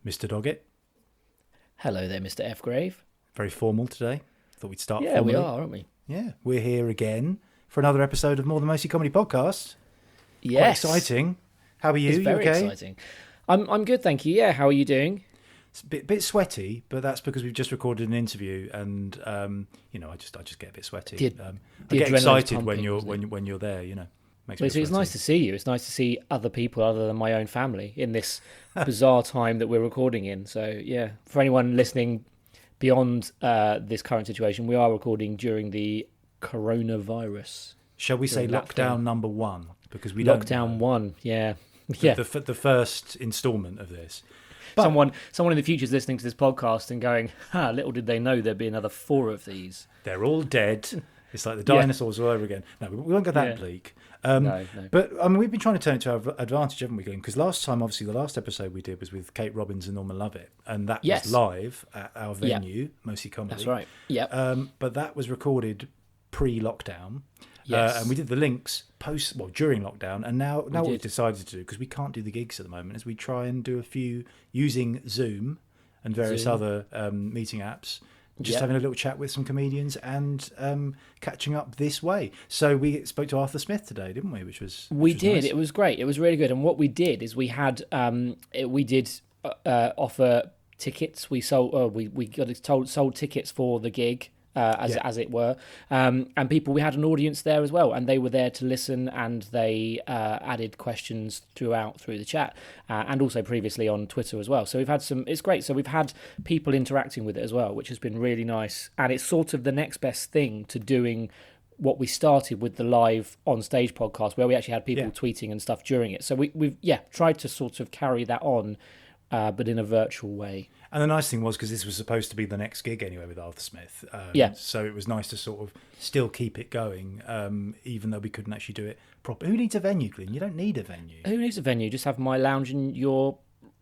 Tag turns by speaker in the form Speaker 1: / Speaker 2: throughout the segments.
Speaker 1: Mr. Doggett.
Speaker 2: Hello there, Mr. Ephgrave.
Speaker 1: Very formal today. Thought we'd start
Speaker 2: Yeah,
Speaker 1: formally.
Speaker 2: we are, aren't we?
Speaker 1: Yeah, we're here again for another episode of More Than Mostly Comedy Podcast.
Speaker 2: Yes.
Speaker 1: Quite exciting. How are you?
Speaker 2: It's very
Speaker 1: you okay?
Speaker 2: exciting. I'm good, thank you. Yeah, how are you doing?
Speaker 1: It's a bit sweaty, but that's because we've just recorded an interview, and I just get a bit sweaty. I get
Speaker 2: adrenaline's
Speaker 1: excited when
Speaker 2: pumping,
Speaker 1: when you're there. Makes
Speaker 2: Well,
Speaker 1: me
Speaker 2: it's
Speaker 1: sweaty.
Speaker 2: nice to see you. It's nice to see other people other than my own family in this bizarre time that we're recording in. So, yeah, for anyone listening beyond this current situation, we are recording during the coronavirus.
Speaker 1: Shall we say
Speaker 2: that
Speaker 1: lockdown
Speaker 2: thing.
Speaker 1: number 1? Because we
Speaker 2: Lockdown
Speaker 1: don't know.
Speaker 2: 1, yeah.
Speaker 1: The first instalment of this. But
Speaker 2: Someone in the future is listening to this podcast and going, little did they know there'd be another 4 of these.
Speaker 1: they're all dead. It's like the
Speaker 2: Yeah.
Speaker 1: dinosaurs all over again. No, we won't go that
Speaker 2: Yeah.
Speaker 1: bleak.
Speaker 2: No.
Speaker 1: But we've been trying to turn it to our advantage, haven't we, Glyn? Because last time, obviously, the last episode we did was with Kate Robbins and Norman Lovett, and that
Speaker 2: Yes.
Speaker 1: was live at our
Speaker 2: Yeah.
Speaker 1: venue, Mostly Comedy.
Speaker 2: That's right. Yep.
Speaker 1: But that was recorded pre-lockdown.
Speaker 2: Yes.
Speaker 1: And we did the links during lockdown, and now what we've
Speaker 2: did.
Speaker 1: decided to do, because we can't do the gigs at the moment, is we try and do a few using Zoom and various other meeting apps. Just
Speaker 2: Yep.
Speaker 1: having a little chat with some comedians and catching up this way. So we spoke to Arthur Smith today, didn't we? Which was
Speaker 2: Nice.
Speaker 1: Nice.
Speaker 2: It was great. It was really good. And what we did is we had offer tickets. We sold sold tickets for the gig. As it were, and we had an audience there as well, and they were there to listen, and they added questions through the chat, and also previously on Twitter as well. So we've had it's great. So we've had people interacting with it as well, which has been really nice, and it's sort of the next best thing to doing what we started with the live on stage podcast, where we actually had people tweeting and stuff during it. So we've tried to sort of carry that on, but in a virtual way.
Speaker 1: And the nice thing was, because this was supposed to be the next gig anyway with Arthur Smith, so it was nice to sort of still keep it going, even though we couldn't actually do it properly. Who needs a venue, Glyn? You don't need a venue.
Speaker 2: Who needs a venue? Just have my lounge in your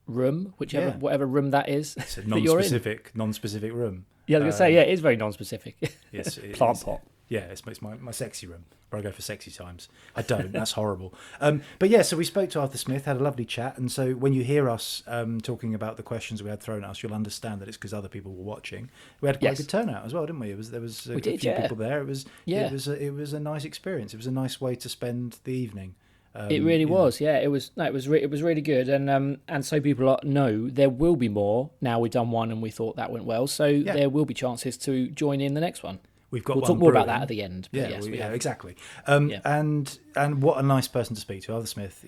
Speaker 2: room, whatever room that is.
Speaker 1: It's a
Speaker 2: that you're in.
Speaker 1: non-specific room.
Speaker 2: Yeah, I was going to say, it is very non-specific.
Speaker 1: Yes,
Speaker 2: Plant pot.
Speaker 1: Yeah, it's my sexy room where I go for sexy times. I don't. That's horrible. But yeah, so we spoke to Arthur Smith, had a lovely chat, and so when you hear us talking about the questions we had thrown at us, you'll understand that it's because other people were watching. We had quite a good turnout as well, didn't we? There was a few people there. It was a nice experience. It was a nice way to spend the evening.
Speaker 2: It really was. Yeah, it was. No, it was really good, and so people know there will be more. Now we've done one, and we thought that went well, so there will be chances to join in the next one.
Speaker 1: We'll
Speaker 2: talk more about that at the end. But
Speaker 1: Exactly. And what a nice person to speak to, Arthur Smith.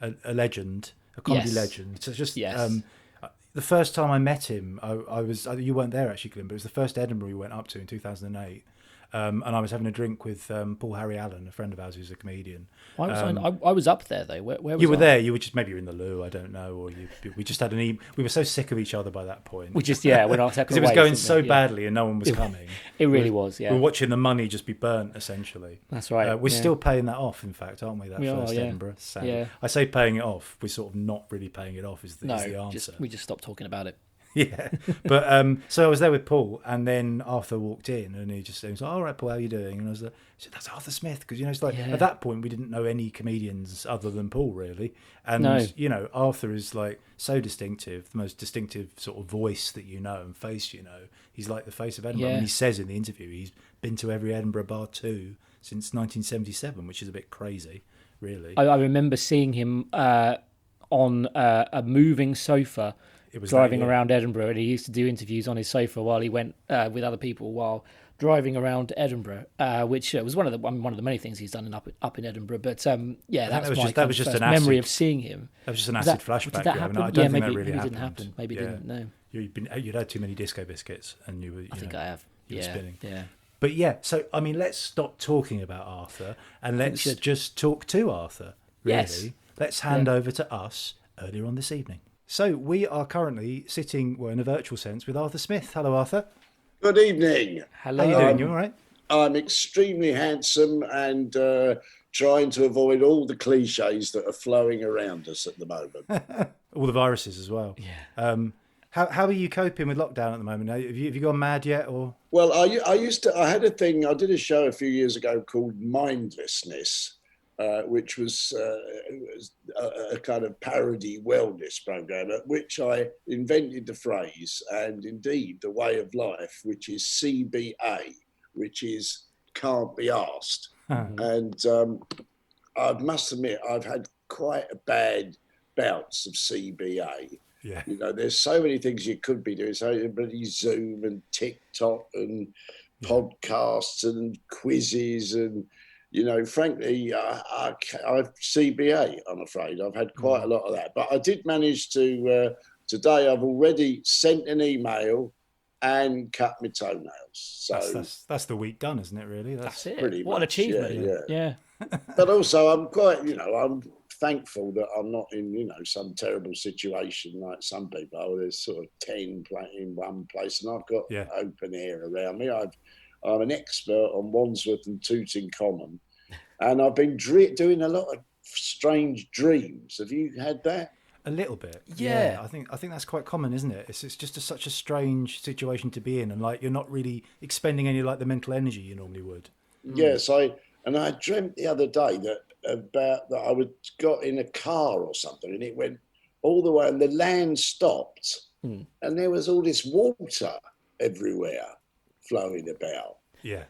Speaker 1: A legend, a comedy legend. So just the first time I met him, you weren't there actually, Glyn, but it was the first Edinburgh we went up to in 2008. And I was having a drink with Paul Harry Allen, a friend of ours who's a comedian.
Speaker 2: I was up there though. Where was
Speaker 1: you were
Speaker 2: I?
Speaker 1: there? You were just maybe you're in the loo. I don't know. Or we just had we were so sick of each other by that point.
Speaker 2: We just when I
Speaker 1: because it was going so badly and no one was coming.
Speaker 2: It really was. Yeah,
Speaker 1: we were watching the money just be burnt essentially.
Speaker 2: That's right.
Speaker 1: We're still paying that off, in fact, aren't we? That first
Speaker 2: are,
Speaker 1: Edinburgh. Sadly.
Speaker 2: Yeah.
Speaker 1: I say paying it off. We're sort of not really paying it off. Is the answer?
Speaker 2: We just stopped talking about it.
Speaker 1: Yeah, but so I was there with Paul, and then Arthur walked in, and he was like, "All right, Paul, how are you doing?" And I was like, "That's Arthur Smith," because it's like at that point we didn't know any comedians other than Paul really, and Arthur is like so distinctive, the most distinctive sort of voice that and face He's like the face of Edinburgh.
Speaker 2: Yeah.
Speaker 1: And he says in the interview he's been to every Edinburgh bar too since 1977, which is a bit crazy, really.
Speaker 2: I remember seeing him on a moving sofa.
Speaker 1: It was
Speaker 2: driving around Edinburgh, and he used to do interviews on his sofa while he went with other people while driving around Edinburgh, which was one of the many things he's done up in Edinburgh. But that was just an
Speaker 1: acid,
Speaker 2: memory of seeing him.
Speaker 1: That was just an acid flashback.
Speaker 2: Did that happen?
Speaker 1: I don't think
Speaker 2: maybe
Speaker 1: that really
Speaker 2: didn't
Speaker 1: happened.
Speaker 2: happen. Maybe didn't. No,
Speaker 1: you'd had too many disco biscuits, and you were.
Speaker 2: I think I have.
Speaker 1: You were spinning.
Speaker 2: Yeah.
Speaker 1: But so let's stop talking about Arthur and let's just talk to Arthur. Really,
Speaker 2: yes.
Speaker 1: Let's hand over to us earlier on this evening. So we are currently sitting, in a virtual sense, with Arthur Smith. Hello, Arthur.
Speaker 3: Good evening.
Speaker 2: Hello.
Speaker 1: How are you doing? You all right?
Speaker 3: I'm extremely handsome and trying to avoid all the cliches that are flowing around us at the moment.
Speaker 1: All the viruses as well.
Speaker 2: Yeah.
Speaker 1: How are you coping with lockdown at the moment? Have you gone mad yet? Or
Speaker 3: Well, I had a thing. I did a show a few years ago called Mindlessness, which was a kind of parody wellness program, at which I invented the phrase and indeed the way of life, which is CBA, which is can't be asked. And I must admit, I've had quite a bad bouts of CBA.
Speaker 1: Yeah.
Speaker 3: You know, there's so many things you could be doing. So bloody Zoom and TikTok and podcasts and quizzes and, you know, frankly, I've CBA, I'm afraid. I've had quite a lot of that. But I did manage to, today I've already sent an email and cut my toenails. So
Speaker 1: that's the week done, isn't it, really?
Speaker 2: That's it.
Speaker 3: pretty
Speaker 2: What an
Speaker 3: much,
Speaker 2: achievement. Yeah.
Speaker 3: But also I'm quite, you know, I'm thankful that I'm not in, you know, some terrible situation like some people are. There's sort of 10 in one place and I've got open air around me. I'm an expert on Wandsworth and Tooting Common, and I've been doing a lot of strange dreams. Have you had that?
Speaker 1: A little bit,
Speaker 2: yeah.
Speaker 1: I think that's quite common, isn't it? It's just such a strange situation to be in, and like you're not really expending any like the mental energy you normally would.
Speaker 3: Yes, I dreamt the other day that I got in a car or something, and it went all the way, and the land stopped, and there was all this water everywhere flowing about.
Speaker 1: Yeah.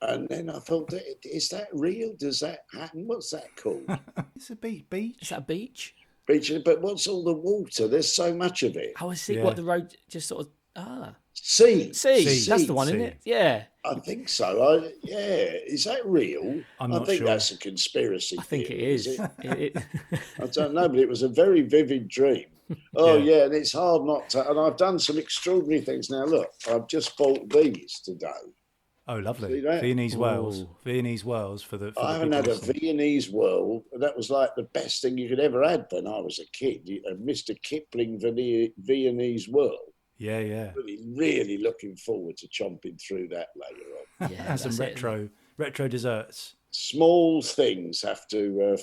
Speaker 3: And then I thought, is that real? Does that happen? What's that called?
Speaker 1: It's a beach.
Speaker 2: Is that a beach?
Speaker 3: Beach, but what's all the water? There's so much of it.
Speaker 2: I see what the road just sort of
Speaker 3: Sea.
Speaker 2: That's the one, isn't it? Yeah.
Speaker 3: I think so. Is that real?
Speaker 1: I'm not
Speaker 3: I think
Speaker 1: sure.
Speaker 3: that's a conspiracy.
Speaker 2: I think
Speaker 3: theory,
Speaker 2: it is.
Speaker 3: I don't know, but it was a very vivid dream. Yeah, and it's hard not to. And I've done some extraordinary things. Now, look, I've just bought these today.
Speaker 1: Oh, lovely.
Speaker 3: See that?
Speaker 1: Viennese whirls for the.
Speaker 3: I haven't had a Viennese whirl. That was like the best thing you could ever have when I was a kid. A Mr. Kipling Viennese whirl.
Speaker 1: Yeah.
Speaker 3: Really looking forward to chomping through that later on.
Speaker 2: Yeah,
Speaker 1: Some retro desserts.
Speaker 3: Small things have to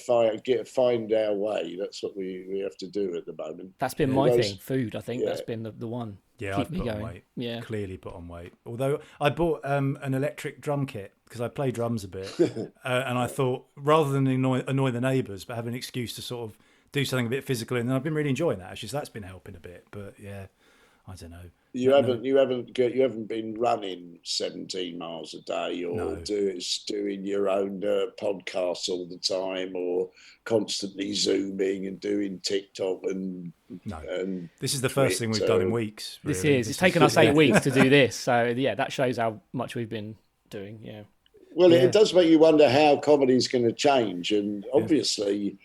Speaker 3: find our way. That's what we have to do at the moment.
Speaker 2: That's been my thing. Food, I think that's been the one.
Speaker 1: Yeah,
Speaker 2: Keep
Speaker 1: I've
Speaker 2: me
Speaker 1: put
Speaker 2: going.
Speaker 1: on weight.
Speaker 2: Yeah,
Speaker 1: clearly put on weight. Although I bought an electric drum kit because I play drums a bit, and I thought rather than annoy the neighbours, but have an excuse to sort of do something a bit physical, and I've been really enjoying that. Actually, so that's been helping a bit. But yeah, I don't know.
Speaker 3: You haven't been running 17 miles a day or doing your own podcasts all the time or constantly zooming and doing TikTok and
Speaker 1: this is the first thing we've done in weeks. Really.
Speaker 2: It's taken us 8 weeks to do this, so yeah, that shows how much we've been doing. Yeah.
Speaker 3: Well, it does make you wonder how comedy is going to change, and obviously,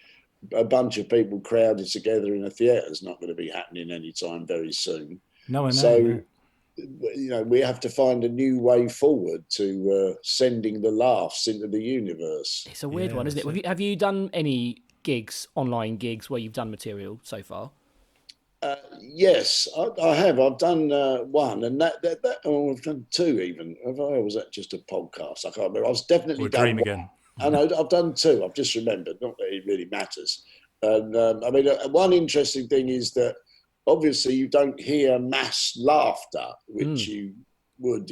Speaker 3: a bunch of people crowded together in a theatre is not going to be happening anytime very soon.
Speaker 1: No, I know.
Speaker 3: So, you know, we have to find a new way forward to sending the laughs into the universe.
Speaker 2: It's a weird one, isn't it? Have you done any online gigs, where you've done material so far?
Speaker 3: Yes, I have. I've done one, and I've done two even. Was that just a podcast? I can't remember. I was definitely done
Speaker 1: Dream
Speaker 3: one.
Speaker 1: Again.
Speaker 3: I know I've done two. I've just remembered. Not that it really matters. And I mean, one interesting thing is that obviously you don't hear mass laughter, which you would,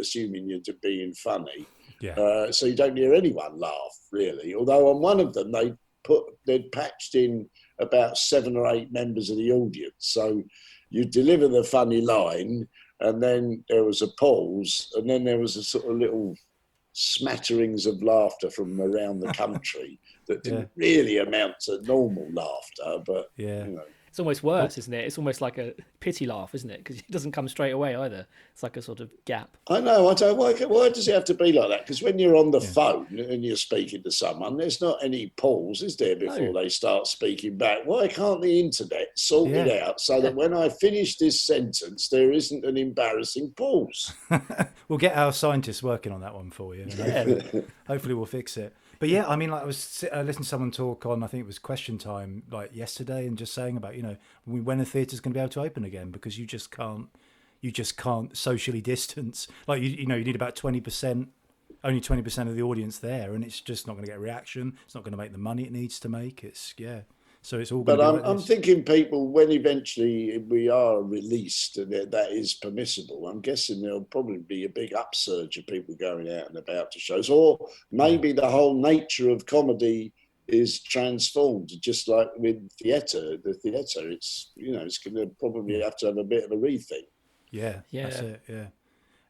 Speaker 3: assuming you're being funny.
Speaker 1: Yeah.
Speaker 3: So you don't hear anyone laugh really. Although on one of them they'd patched in about 7 or 8 members of the audience. So you deliver the funny line, and then there was a pause, and then there was a sort of little smatterings of laughter from around the country that didn't really amount to normal laughter, but you know.
Speaker 2: It's almost worse, isn't it? It's almost like a pity laugh, isn't it? Because it doesn't come straight away either. It's like a sort of gap.
Speaker 3: I know. I don't. Why does it have to be like that? Because when you're on the phone and you're speaking to someone, there's not any pause, is there, before they start speaking back? Why can't the internet sort it out so that when I finish this sentence, there isn't an embarrassing pause?
Speaker 1: We'll get our scientists working on that one for you. Hopefully we'll fix it. But yeah, I mean, like I was listening to someone talk on, I think it was Question Time, like yesterday, and just saying about, you know, when a theatre's going to be able to open again, because you just can't socially distance. Like you need about 20%, only 20% of the audience there, and it's just not going to get a reaction. It's not going to make the money it needs to make. It's So it's all going
Speaker 3: But
Speaker 1: to be like
Speaker 3: I'm
Speaker 1: this.
Speaker 3: thinking people, when eventually we are released and that is permissible, I'm guessing there'll probably be a big upsurge of people going out and about to shows, or maybe the whole nature of comedy is transformed, just like with theatre. The theatre, it's it's going to probably have to have a bit of a rethink.
Speaker 1: Yeah,
Speaker 2: Yeah.
Speaker 1: that's it. Yeah.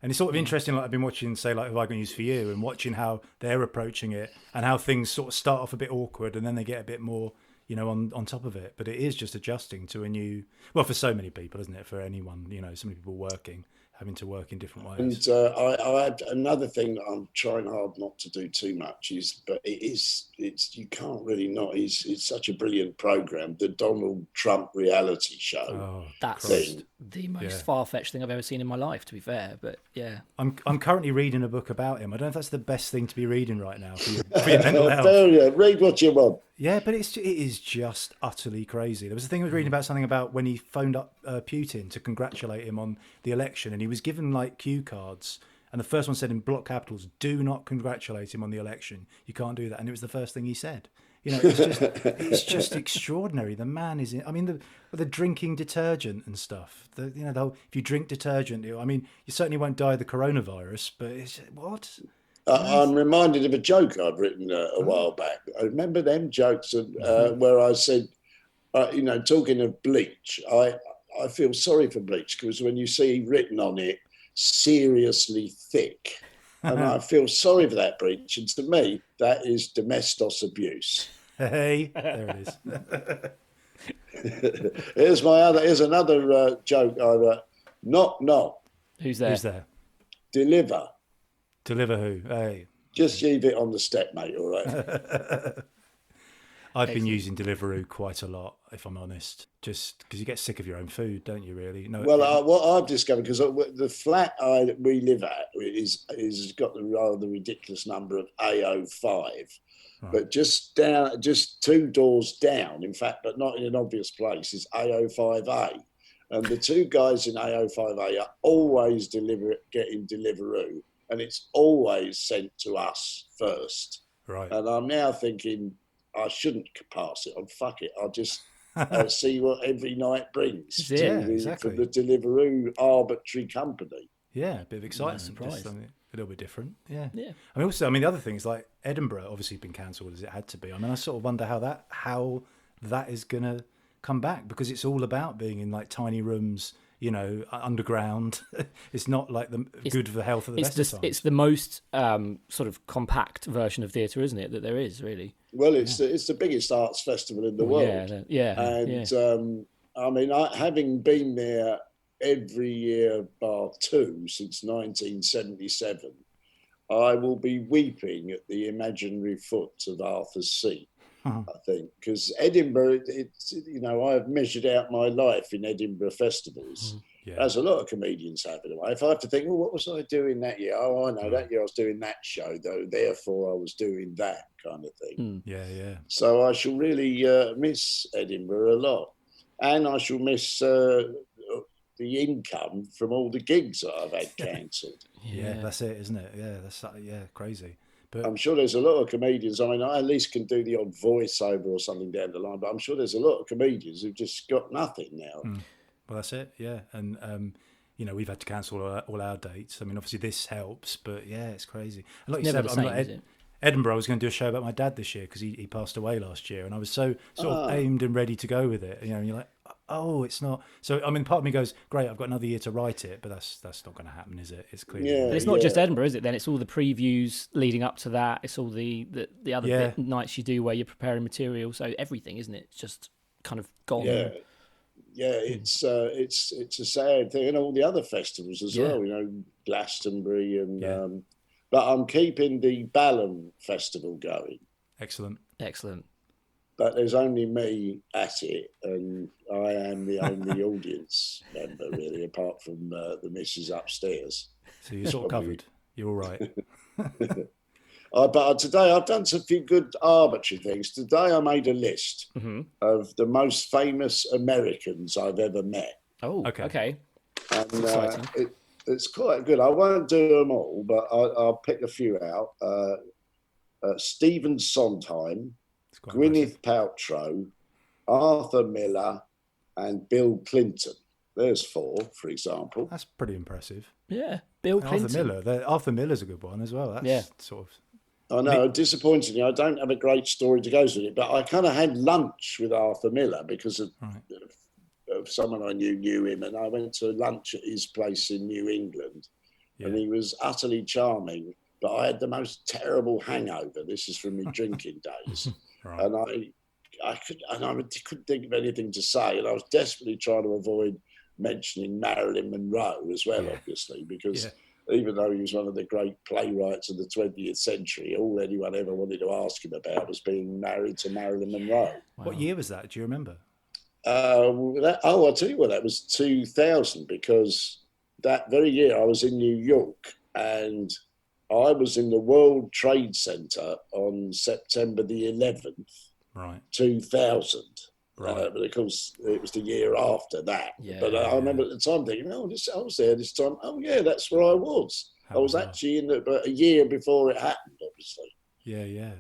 Speaker 1: And it's sort of interesting, like I've been watching, say, like Have I Got News for You, and watching how they're approaching it and how things sort of start off a bit awkward and then they get a bit more, on top of it. But it is just adjusting to a new, well, for so many people, isn't it? For anyone, so many people working, having to work in different ways.
Speaker 3: And I had another thing that I'm trying hard not to do too much but it's you can't really not. It's such a brilliant program, the Donald Trump reality show.
Speaker 1: Oh,
Speaker 2: That's
Speaker 1: Christ.
Speaker 2: the most far-fetched thing I've ever seen in my life, to be fair. But yeah,
Speaker 1: I'm currently reading a book about him. I don't know if that's the best thing to be reading right now for your mental health.
Speaker 3: Read what you want.
Speaker 1: Yeah, but it is just utterly crazy. There was a thing I was reading about something about when he phoned up Putin to congratulate him on the election, and he was given like cue cards, and the first one said in block capitals, "Do not congratulate him on the election. You can't do that." And it was the first thing he said. It's just extraordinary. The man is. The drinking detergent and stuff. The whole, if you drink detergent, you certainly won't die of the coronavirus. But it's what.
Speaker 3: I'm reminded of a joke I'd written a while back. I remember them jokes where I said, talking of bleach, I feel sorry for bleach because when you see written on it, seriously thick, and I feel sorry for that bleach. And to me, that is domestos abuse.
Speaker 1: Hey, there it
Speaker 3: Here's
Speaker 1: is.
Speaker 3: Here's another joke I wrote. Knock, knock.
Speaker 2: who's there?
Speaker 1: Who's there?
Speaker 3: Deliver.
Speaker 1: Deliver who? Hey.
Speaker 3: Just leave it on the step, mate, all right?
Speaker 1: I've been using Deliveroo quite a lot, if I'm honest, just because you get sick of your own food, don't you, really? No.
Speaker 3: Well, what I've discovered, because the flat we live at is got the rather ridiculous number of A05, right. But just 2 doors down, in fact, but not in an obvious place, is A05A. And the 2 guys in A05A are always getting Deliveroo, and it's always sent to us first.
Speaker 1: Right.
Speaker 3: And I'm now thinking I shouldn't pass it on. Fuck it. I'll just see what every night brings
Speaker 1: exactly.
Speaker 3: from the Deliveroo arbitrary company.
Speaker 1: Yeah, a bit of excitement.
Speaker 2: Surprise.
Speaker 1: Just a little bit different. Yeah.
Speaker 2: Yeah.
Speaker 1: The other thing is like Edinburgh obviously been cancelled as it had to be. I sort of wonder how that is going to come back, because it's all about being in like tiny rooms, underground. It's not like good for the health of the best of times.
Speaker 2: It's the most sort of compact version of theatre, isn't it, that there is, really?
Speaker 3: Well, it's the biggest arts festival in the world.
Speaker 2: Yeah.
Speaker 3: And having been there every year bar 2 since 1977, I will be weeping at the imaginary foot of Arthur's Seat. I think, because Edinburgh, I've measured out my life in Edinburgh festivals, as a lot of comedians have in a way. If I have to think, well, what was I doing that year? Oh, I know, that year I was doing that show, though, therefore I was doing that kind of thing.
Speaker 1: Yeah.
Speaker 3: So I shall really miss Edinburgh a lot. And I shall miss the income from all the gigs that I've had cancelled.
Speaker 1: Yeah, that's it, isn't it? Yeah, that's crazy. But
Speaker 3: I'm sure there's a lot of comedians. I at least can do the odd voiceover or something down the line, but I'm sure there's a lot of comedians who've just got nothing now.
Speaker 1: Well, that's it, yeah. And, we've had to cancel all our dates. Obviously this helps, but yeah, it's crazy. And like you said, Edinburgh, I was going to do a show about my dad this year because he passed away last year, and I was so sort of aimed and ready to go with it. And you're like, oh, it's not. So part of me goes, great, I've got another year to write it, but that's not going to happen, is it? It's clear.
Speaker 3: Yeah,
Speaker 2: but it's not just Edinburgh, is it? Then it's all the previews leading up to that. It's all the other nights you do where you're preparing material. So everything, isn't it? It's just kind of gone.
Speaker 3: Yeah, it's a sad thing, and all the other festivals as well. Glastonbury and. But I'm keeping the Balham Festival going.
Speaker 1: Excellent.
Speaker 3: But there's only me at it, and I am the only audience member, really, apart from the missus upstairs.
Speaker 1: So you're sort of covered. You're all right.
Speaker 3: But today I've done some few good arbitrary things. Today I made a list of the most famous Americans I've ever met.
Speaker 2: Oh, okay.
Speaker 3: And it's quite good. I won't do them all, but I'll pick a few out. Stephen Sondheim, Gwyneth Paltrow, Arthur Miller, and Bill Clinton. There's 4, for example.
Speaker 1: That's pretty impressive.
Speaker 2: Yeah, Bill Clinton.
Speaker 1: Arthur Miller's a good one as well. That's sort of.
Speaker 3: I know, disappointingly, I don't have a great story to go with it, but I kind of had lunch with Arthur Miller because of someone I knew him, and I went to lunch at his place in New England, and he was utterly charming, but I had the most terrible hangover. This is from my drinking days, and I couldn't think of anything to say, and I was desperately trying to avoid mentioning Marilyn Monroe as well, obviously, because even though he was one of the great playwrights of the 20th century, all anyone ever wanted to ask him about was being married to Marilyn Monroe.
Speaker 1: Wow. What year was that? Do you remember?
Speaker 3: I'll tell you what, that was 2000, because that very year I was in New York, and I was in the World Trade Center on September the 11th, 2000. Right. But of course, it was the year after that. But I remember at the time thinking, I was there this time. Oh, yeah, that's where I was. I was actually in a year before it happened, obviously.
Speaker 1: Yeah.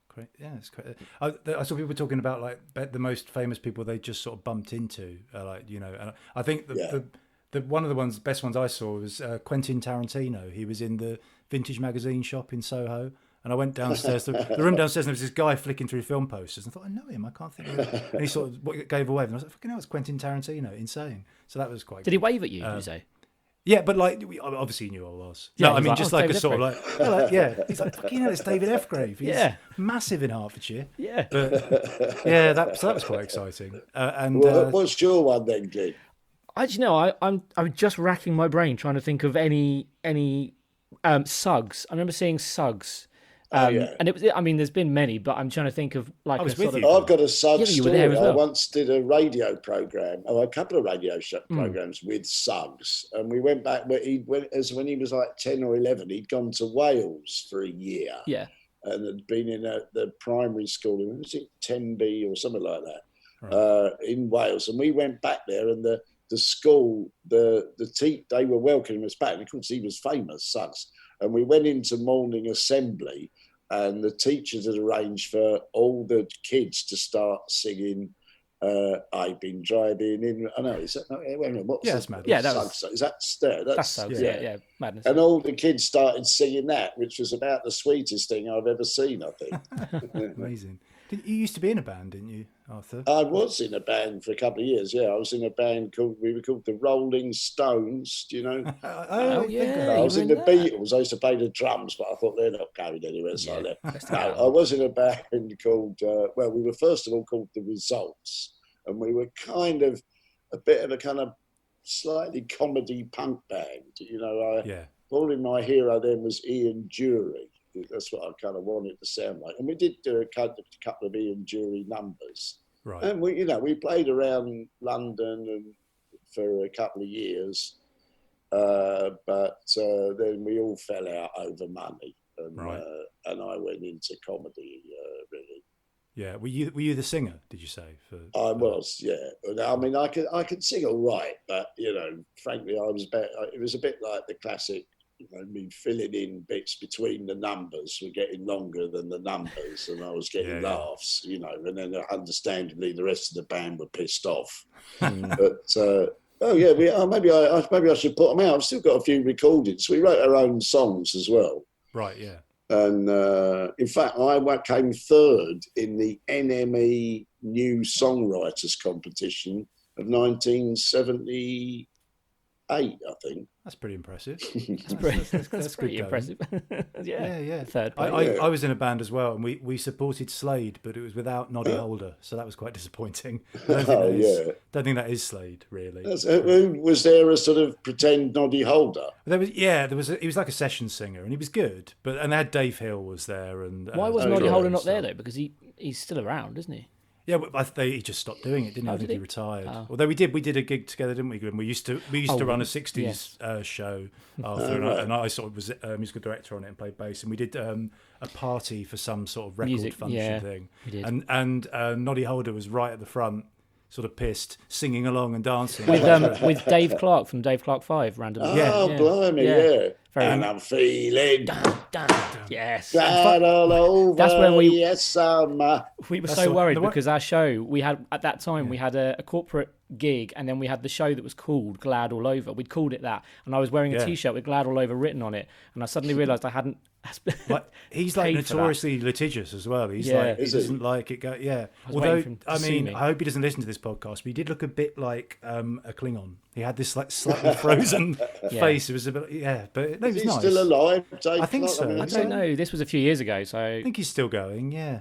Speaker 1: Great. Yeah, it's great. I saw people talking about like the most famous people they just sort of bumped into, and I think the one of the best ones I saw was Quentin Tarantino. He was in the vintage magazine shop in Soho. And I went downstairs, the room downstairs, and there was this guy flicking through film posters. And I thought, I know him, I can't think of it. And he sort of gave away. And I was like, fucking hell, it's Quentin Tarantino, insane. So that was quite
Speaker 2: Did he wave at you, did you say?
Speaker 1: Yeah, but like, obviously he knew I was. Yeah, no, I mean, like, just like a sort of like, he's like, fucking hell, it's David Ephgrave. He's massive in Hertfordshire.
Speaker 2: Yeah.
Speaker 1: But, that was quite exciting.
Speaker 3: What's your one then, Glyn?
Speaker 2: I'm just racking my brain trying to think of any Suggs. I remember seeing Suggs. And it was, I mean, there's been many, but I'm trying to think of like
Speaker 3: I've got a Suggs story. I once did a radio program, a couple of radio programs with Suggs, and we went back when he was like 10 or 11. He'd gone to Wales for a year, and had been in the primary school. Was it Tenby or something like that, in Wales? And we went back there, and the school, they were welcoming us back. And of course, he was famous, Suggs. And we went into morning assembly, and the teachers had arranged for all the kids to start singing I've been driving in. I know, is that, wait a minute, what's
Speaker 1: that's Madness.
Speaker 2: Yeah, that was,
Speaker 3: is that that's
Speaker 2: Suggs, yeah, Madness.
Speaker 3: And all the kids started singing that, which was about the sweetest thing I've ever seen, I think.
Speaker 1: Amazing. You used to be in a band, didn't you, Arthur?
Speaker 3: I was in a band for a couple of years, I was in a band we were called the Rolling Stones, do you know? I was in the Beatles. I used to play the drums, but I thought they're not going anywhere, so I left. I was in a band called, we were first of all called The Results, and we were kind of a bit of a kind of slightly comedy punk band, Probably my hero then was Ian Dury. That's what I kind of wanted to sound like. And we did do a couple of Ian Dury numbers.
Speaker 1: Right.
Speaker 3: And we played around London and for a couple of years. But then we all fell out over money. And, and I went into comedy, really.
Speaker 1: Yeah. Were you the singer, did you say?
Speaker 3: I was, yeah. I mean, I could sing all right, but, frankly, it was a bit like the classic, me filling in bits between the numbers were getting longer than the numbers, and I was getting laughs, and then understandably the rest of the band were pissed off. But maybe I should put them out. I've still got a few recordings. We wrote our own songs as well.
Speaker 1: Right, yeah.
Speaker 3: And in fact, I came third in the NME New Songwriters Competition of 1978, I think.
Speaker 1: That's pretty impressive.
Speaker 2: That's pretty impressive.
Speaker 1: Yeah.
Speaker 2: Third
Speaker 1: place. I was in a band as well, and we supported Slade, but it was without Noddy Holder, so that was quite disappointing. Don't think that is Slade, really.
Speaker 3: Was there a sort of pretend Noddy Holder?
Speaker 1: He was like a session singer, and he was good. And they had Dave Hill was there, and
Speaker 2: why was Noddy Holder not there though? Because he's still around, isn't he?
Speaker 1: Yeah, but he just stopped doing it, didn't he? He retired. Although we did a gig together, didn't we, Glyn? We used to run a 60s show, Arthur, and I sort of was a musical director on it and played bass, and we did a party for some sort of record function thing.
Speaker 2: We did.
Speaker 1: And Noddy Holder was right at the front, sort of pissed, singing along and dancing.
Speaker 2: With Dave Clark from Dave Clark 5, randomly.
Speaker 3: Blimey, yeah. And I'm feeling
Speaker 2: Yes.
Speaker 3: glad all over.
Speaker 2: That's when we-
Speaker 3: yes, summer.
Speaker 2: We were
Speaker 1: That's
Speaker 2: so
Speaker 1: the-
Speaker 2: worried
Speaker 1: the-
Speaker 2: because our show, we had at that time, we had a corporate gig, and then we had the show that was called Glad All Over. We'd called it that, and I was wearing a
Speaker 1: Yeah.
Speaker 2: T-shirt with Glad All Over written on it, and I suddenly realised I hadn't.
Speaker 1: Like, he's like
Speaker 2: paid for that.
Speaker 1: notoriously litigious as well. He's
Speaker 2: Yeah.
Speaker 1: like, he
Speaker 3: Is he?
Speaker 1: doesn't like it. Yeah.
Speaker 2: was
Speaker 1: Although,
Speaker 2: waiting for him to
Speaker 1: I
Speaker 2: sue
Speaker 1: mean,
Speaker 2: me.
Speaker 1: I hope he doesn't listen to this podcast, but he did look a bit like a Klingon. He had this like slightly frozen face. It was a bit, but no, he was
Speaker 3: He's
Speaker 1: nice.
Speaker 3: still alive, Dave.
Speaker 1: I think so.
Speaker 2: I don't know. This was a few years ago, so
Speaker 1: I think he's still going, yeah.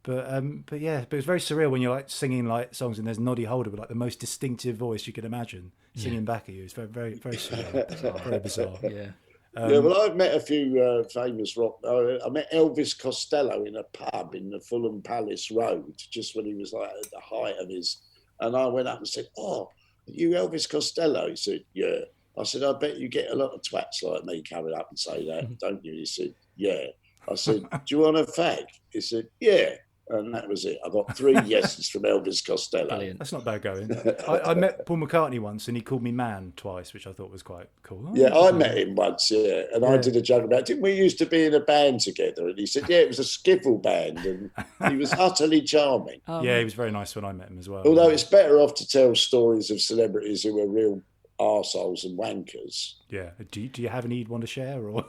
Speaker 1: But it was very surreal when you're like singing like songs and there's Noddy Holder with like the most distinctive voice you could imagine singing back at you. It's very, very, very surreal. Very bizarre.
Speaker 2: yeah.
Speaker 3: Well, I've met a few famous rock. I met Elvis Costello in a pub in the Fulham Palace Road, just when he was like at the height of his. And I went up and said, "Oh, are you Elvis Costello?" He said, "Yeah." I said, "I bet you get a lot of twats like me coming up and say that, don't you?" He said, "Yeah." I said, "Do you want a fag?" He said, "Yeah." And that was it. I got 3 yeses from Elvis Costello.
Speaker 2: Brilliant.
Speaker 1: That's not bad going. I met Paul McCartney once and he called me man twice, which I thought was quite cool. Oh,
Speaker 3: Yeah, I met him once, and I did a joke about, didn't we used to be in a band together? And he said, yeah, it was a skiffle band, and he was utterly charming.
Speaker 1: Yeah, he was very nice when I met him as well.
Speaker 3: Although it's better off to tell stories of celebrities who were real arseholes and wankers.
Speaker 1: Yeah. Do you have any you'd want to share? Or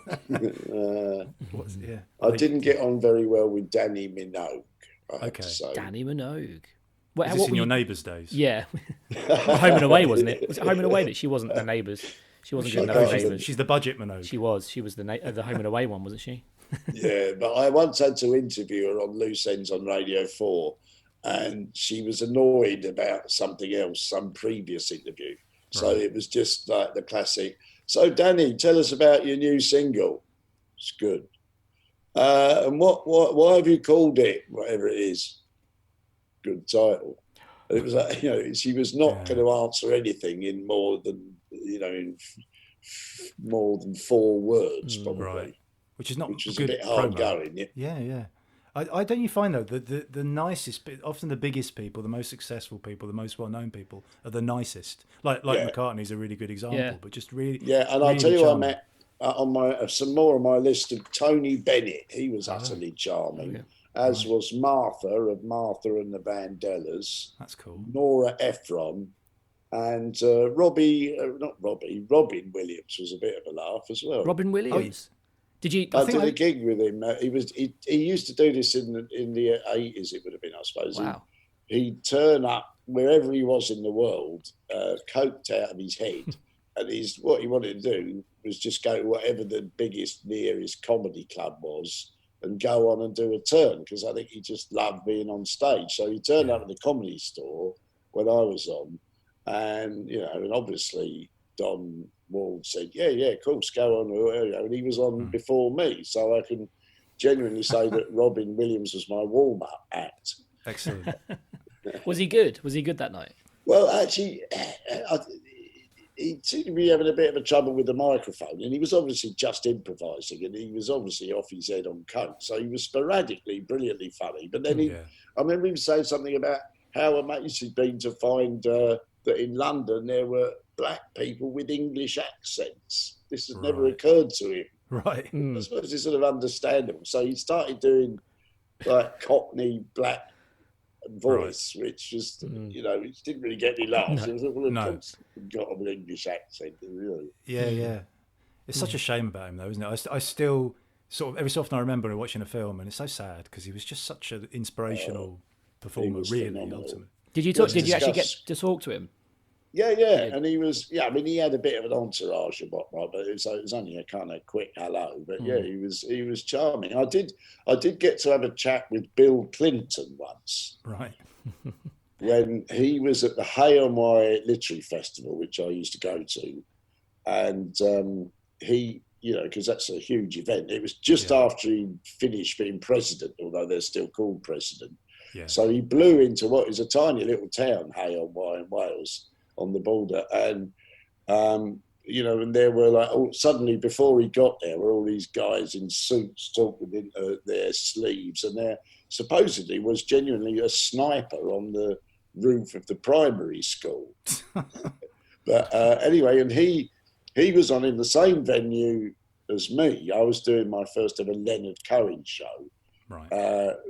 Speaker 1: what's, yeah.
Speaker 3: I didn't get on very well with Danny Minogue, I have to say.
Speaker 2: Danny Minogue.
Speaker 1: Is this in your neighbours' days?
Speaker 2: Yeah. Home and Away, wasn't it? Was it Home and Away that she wasn't the neighbours? She wasn't good enough for neighbours.
Speaker 1: She's the budget Minogue.
Speaker 2: She was the Home and Away one, wasn't she?
Speaker 3: Yeah, but I once had to interview her on Loose Ends on Radio 4, and she was annoyed about something else, some previous interview. So it was just like the classic. So, Danny, tell us about your new single. It's good. And why have you called it whatever it is? Good title. And it was like, she was not going to answer anything in more than, more than 4 words, probably.
Speaker 1: Right. Which is not
Speaker 3: which was
Speaker 1: good
Speaker 3: a bit hard
Speaker 1: promo.
Speaker 3: going.
Speaker 1: Yeah. I don't you find though that the nicest, often the biggest people, the most successful people, the most well-known people are the nicest. Like McCartney's a really good example, but just really.
Speaker 3: Yeah, and
Speaker 1: really
Speaker 3: I'll tell you,
Speaker 1: charming.
Speaker 3: I met on my some more on my list of Tony Bennett. He was utterly charming, as was Martha of Martha and the Vandellas.
Speaker 1: That's cool.
Speaker 3: Nora Ephron, and Robin Williams was a bit of a laugh as well.
Speaker 2: Robin Williams. Did you?
Speaker 3: I did a gig with him. He used to do this in the 80s. It would have been, I suppose.
Speaker 2: Wow.
Speaker 3: He'd turn up wherever he was in the world, coked out of his head, and what he wanted to do was just go to whatever the biggest nearest comedy club was and go on and do a turn, because I think he just loved being on stage. So he turned up at the Comedy Store when I was on, and and obviously Don Wald said, yeah, of course, go on. And he was on before me, so I can genuinely say that Robin Williams was my warm-up act.
Speaker 1: Excellent.
Speaker 2: Was he good? Was he good that night?
Speaker 3: Well, actually, he seemed to be having a bit of a trouble with the microphone, and he was obviously just improvising, and he was obviously off his head on coke, so he was sporadically brilliantly funny. But then I remember him saying something about how amazed he'd been to find that in London there were black people with English accents. This had never occurred to him.
Speaker 1: Right.
Speaker 3: I suppose it's sort of understandable. So he started doing like Cockney black voice, which just, which didn't really get any laughs. It was got an English accent, really.
Speaker 1: Yeah. It's such a shame about him, though, isn't it? I still sort of every so often I remember watching a film, and it's so sad because he was just such an inspirational performer, really,
Speaker 3: phenomenal.
Speaker 1: ultimately.
Speaker 2: Did you actually get to talk to him?
Speaker 3: Yeah, and he was. Yeah, I mean, he had a bit of an entourage and whatnot, but it was only a kind of quick hello. But yeah, he was charming. I did get to have a chat with Bill Clinton once,
Speaker 1: right?
Speaker 3: when he was at the Hay on Wye Literary Festival, which I used to go to, and he, because that's a huge event. It was just after he finished being president, although they're still called president.
Speaker 1: Yeah.
Speaker 3: So he blew into what is a tiny little town, Hay on Wye in Wales, on the border, and and there were suddenly before he got there were all these guys in suits talking into their sleeves, and there supposedly was genuinely a sniper on the roof of the primary school. But anyway, and he was on in the same venue as me. I was doing my first ever Leonard Cohen show.
Speaker 1: Right.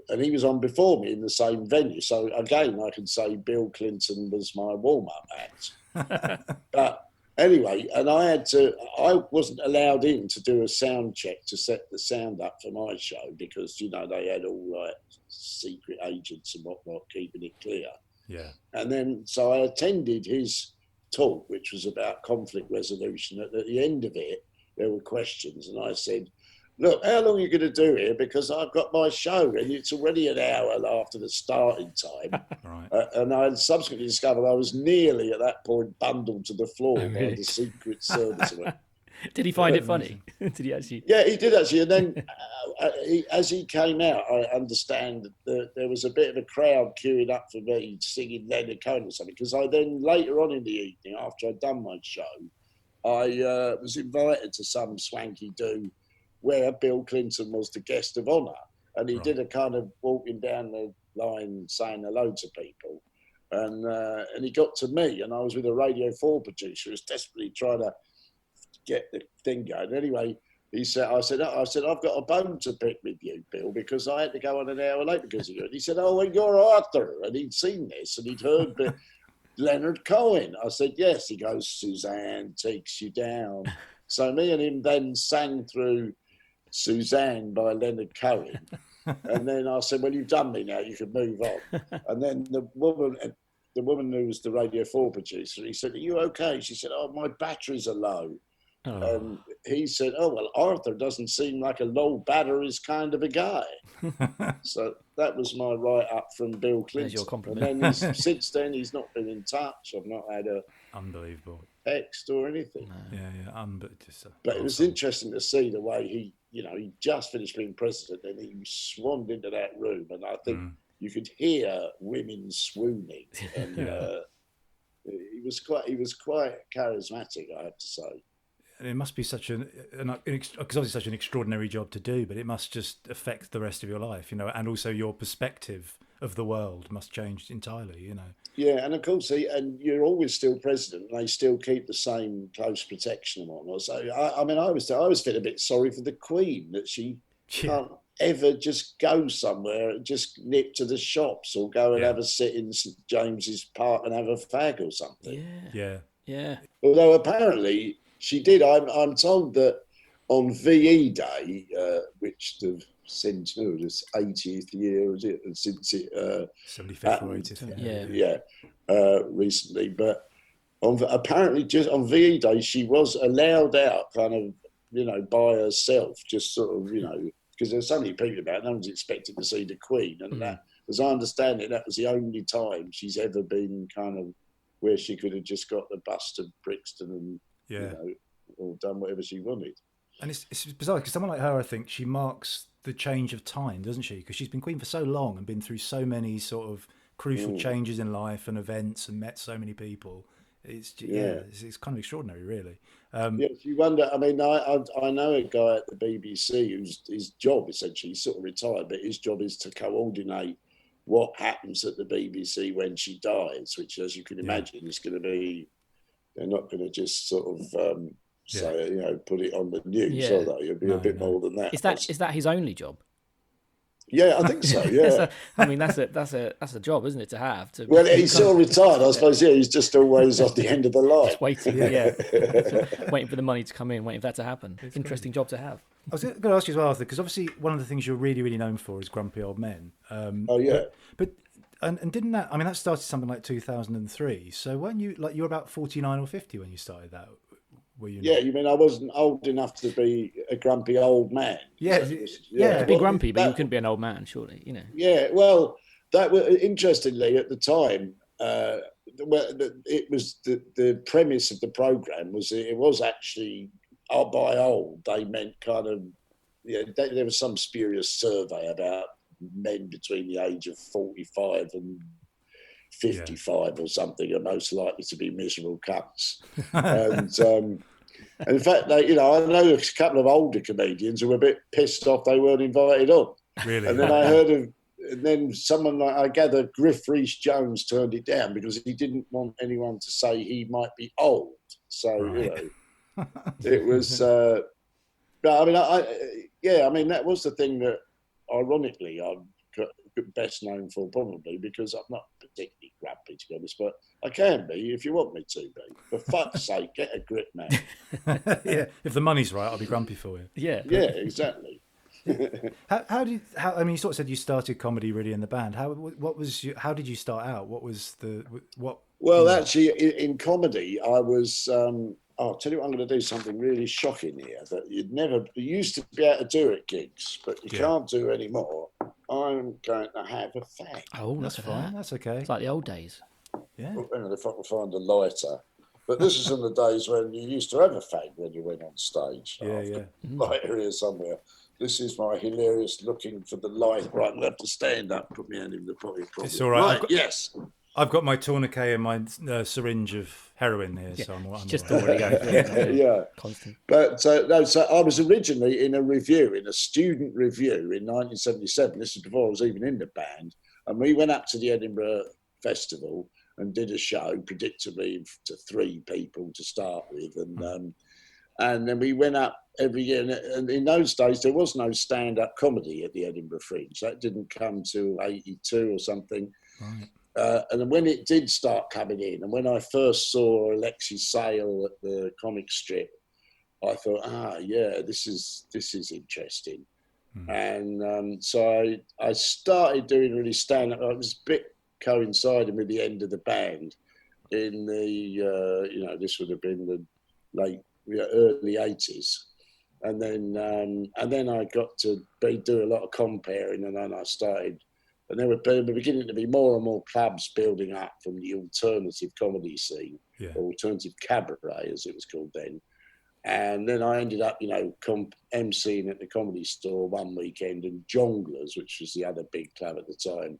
Speaker 3: And he was on before me in the same venue. So again, I can say Bill Clinton was my warm-up act. But anyway, and I wasn't allowed in to do a sound check to set the sound up for my show because, you know, they had all like secret agents and whatnot keeping it clear.
Speaker 1: Yeah.
Speaker 3: And then, so I attended his talk, which was about conflict resolution. At the end of it, there were questions, and I said, look, how long are you going to do here? Because I've got my show and it's already an hour after the starting time.
Speaker 1: Right.
Speaker 3: And I subsequently discovered I was nearly at that point bundled to the floor by the Secret Service.
Speaker 2: Did he find it funny? Did he actually?
Speaker 3: Yeah, he did actually. And then as he came out, I understand that there was a bit of a crowd queuing up for me singing Leonard Cohen or something. Because I then, later on in the evening, after I'd done my show, I was invited to some swanky do where Bill Clinton was the guest of honour. And he did a kind of walking down the line saying hello to people. And he got to me, and I was with a Radio 4 producer who was desperately trying to get the thing going. Anyway, I said, I've got a bone to pick with you, Bill, because I had to go on an hour late because of you. And he said, oh, well, you're Arthur. And he'd seen this, and he'd heard Leonard Cohen. I said, yes. He goes, Suzanne takes you down. So me and him then sang through Suzanne by Leonard Cohen. And then I said, well, you've done me now, you can move on. And then the woman who was the Radio 4 producer, he said, are you okay? She said, oh, my batteries are low.
Speaker 2: Oh.
Speaker 3: And he said, oh, well, Arthur doesn't seem like a low batteries kind of a guy. So that was my write-up from Bill Clinton.
Speaker 2: There's your compliment.
Speaker 3: And then since then, he's not been in touch. I've not had a
Speaker 1: Unbelievable
Speaker 3: text or anything.
Speaker 1: No. Yeah.
Speaker 3: But it was interesting to see the way he just finished being president and he swarmed into that room. And I think you could hear women swooning. And he was quite charismatic, I have to say.
Speaker 1: And it must be such because obviously such an extraordinary job to do, but it must just affect the rest of your life, you know, and also your perspective of the world must change entirely, you know. Yeah, and of course, and you're always still president, and they still keep the same close protection and whatnot. So, I always feel a bit sorry for the Queen that she can't ever just go somewhere and just nip to the shops or go and have a sit in St James's Park and have a fag or something.
Speaker 2: Yeah.
Speaker 3: Although apparently she did. I'm told that on VE Day, which since this 80th year, was it? Since it
Speaker 1: 75th or 80th.
Speaker 3: Recently, but apparently just on VE Day, she was allowed out, kind of, you know, by herself, just sort of, you know, because there's so many people about. No one's expected to see the Queen, and that, as I understand it, that was the only time she's ever been kind of where she could have just got the bust of Brixton and you know, or done whatever she wanted. And it's bizarre because someone like her, I think, she marks the change of time, doesn't she? Because she's been Queen for so long and been through so many sort of crucial changes in life and events and met so many people. It's it's kind of extraordinary, really. Yes, you wonder. I mean, I know a guy at the BBC whose his job essentially, he's sort of retired, but his job is to coordinate what happens at the BBC when she dies, which, as you can imagine, is going to be. They're not going to just sort of say, you know, put it on the news, are they? It'll be a bit more than that.
Speaker 2: Is that his only job?
Speaker 3: Yeah, I think so. Yeah,
Speaker 2: I mean that's a job, isn't it, to have?
Speaker 3: Well, he's sort of retired, I suppose. Yeah, he's just always off the end of the line,
Speaker 2: just waiting. Waiting for the money to come in, waiting for that to happen. It's interesting job to have. I was going to ask you as well, Arthur, because obviously one of the things you're really, really known for is Grumpy Old Men. But didn't that? I mean, that started something like 2003. So weren't you you were about 49 or 50 when you started that? Were you? Yeah, you mean I wasn't old enough to be a grumpy old man? To be grumpy, but you couldn't be an old man, surely, you know.
Speaker 3: Yeah, well, that was interestingly at the time. It was the premise of the program was it was actually by old they meant kind of there was some spurious survey about men between the age of 45 and 55 or something are most likely to be miserable cunts. And in fact, I know a couple of older comedians who were a bit pissed off they weren't invited on. Really? And then I heard of, and then someone like, I gather Griff Rhys-Jones turned it down because he didn't want anyone to say he might be old. So, it was... But I mean, I mean, that was the thing that, ironically, I'm best known for, probably because I'm not particularly grumpy, to be honest, but I can be if you want me to be. For fuck's sake, get a grip, man.
Speaker 1: Yeah, if the money's right, I'll be grumpy for you.
Speaker 2: Yeah.
Speaker 3: Yeah, exactly.
Speaker 1: How I mean, you sort of said you started comedy really in the band. How did you start out? What was what?
Speaker 3: Well, actually, in comedy, I was. I'll tell you what, I'm going to do something really shocking here that you used to be able to do at gigs, but you can't do anymore. I'm going to have a fag.
Speaker 2: Oh,
Speaker 1: That's fine. That's okay.
Speaker 2: It's like the old days.
Speaker 1: Yeah.
Speaker 3: Hang on, if I can find a lighter. But this is in the days when you used to have a fag when you went on stage.
Speaker 1: Yeah.
Speaker 3: Lighter here somewhere. This is my hilarious looking for the light. Right, I'm going to have to stand up, put my hand in the pocket.
Speaker 1: It's all right.
Speaker 3: Yes.
Speaker 1: I've got my tourniquet and my syringe of heroin here, so I'm
Speaker 2: just
Speaker 1: all right.
Speaker 2: already going.
Speaker 3: Yeah.
Speaker 2: Constant.
Speaker 3: But so I was originally in a student review in 1977. This is before I was even in the band. And we went up to the Edinburgh Festival and did a show, predictably to 3 people to start with. And then we went up every year. And in those days, there was no stand-up comedy at the Edinburgh Fringe. That didn't come till 82 or something.
Speaker 1: Right.
Speaker 3: And when it did start coming in, and when I first saw Alexi Sale at the comic strip, I thought, this is interesting. And so I started doing really stand-up. I was a bit coinciding with the end of the band in the, this would have been the early 80s. And then I got to do a lot of comparing, and then I started. And there were beginning to be more and more clubs building up from the alternative comedy scene, alternative cabaret, as it was called then. And then I ended up, emceeing at the Comedy Store one weekend, and Jongleurs, which was the other big club at the time,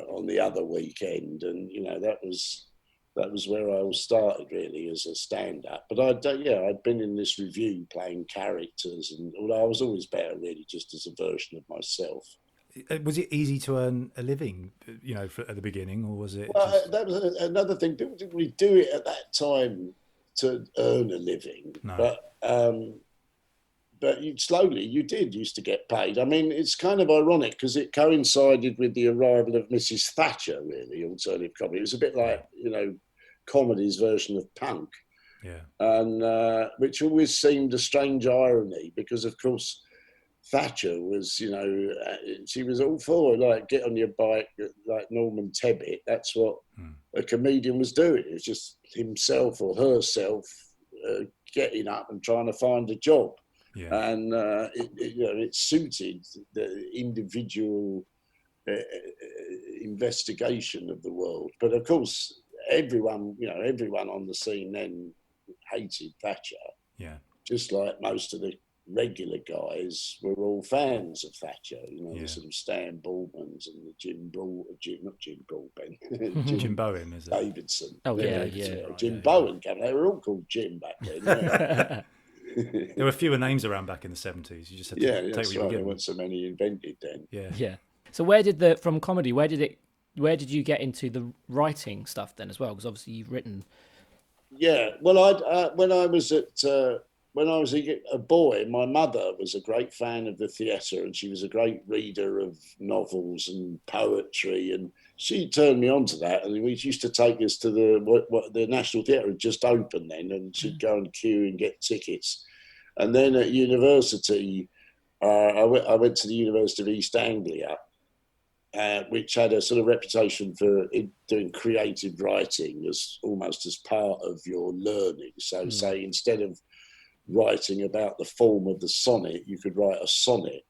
Speaker 3: on the other weekend. And, that was where I all started, really, as a stand-up. But I'd been in this review playing characters, and although I was always better, really, just as a version of myself.
Speaker 1: Was it easy to earn a living, at the beginning, or was it?
Speaker 3: Well, that was another thing. People didn't really do it at that time to earn a living,
Speaker 1: no.
Speaker 3: but you used to get paid. I mean, it's kind of ironic because it coincided with the arrival of Mrs. Thatcher, really, alternative comedy. It was a bit like, comedy's version of punk.
Speaker 1: Yeah. And
Speaker 3: which always seemed a strange irony because, of course, Thatcher was, she was all for, like, get on your bike, like Norman Tebbit. That's what a comedian was doing. It was just himself or herself getting up and trying to find a job.
Speaker 1: Yeah.
Speaker 3: And, it suited the individual investigation of the world. But, of course, everyone on the scene then hated Thatcher.
Speaker 1: Yeah.
Speaker 3: Just like most of the regular guys were all fans of Thatcher, the sort of Stan Baldwins and the Jim Broadbent,
Speaker 1: Jim Bowen, is it?
Speaker 3: Davidson.
Speaker 2: Oh, yeah.
Speaker 3: Jim Bowen came. They were all called Jim back then. Yeah.
Speaker 1: There were fewer names around back in the 70s. You just had to take what you were given.
Speaker 3: There weren't so many invented then.
Speaker 1: Yeah.
Speaker 2: So from comedy, where did you get into the writing stuff then as well? Because obviously you've written.
Speaker 3: Yeah. Well, when I was a boy, my mother was a great fan of the theatre, and she was a great reader of novels and poetry, and she turned me on to that. And we used to take us to the National Theatre had just opened then, and she'd go and queue and get tickets. And then at university, I went to the University of East Anglia, which had a sort of reputation for doing creative writing almost as part of your learning. So, say instead of writing about the form of the sonnet, you could write a sonnet.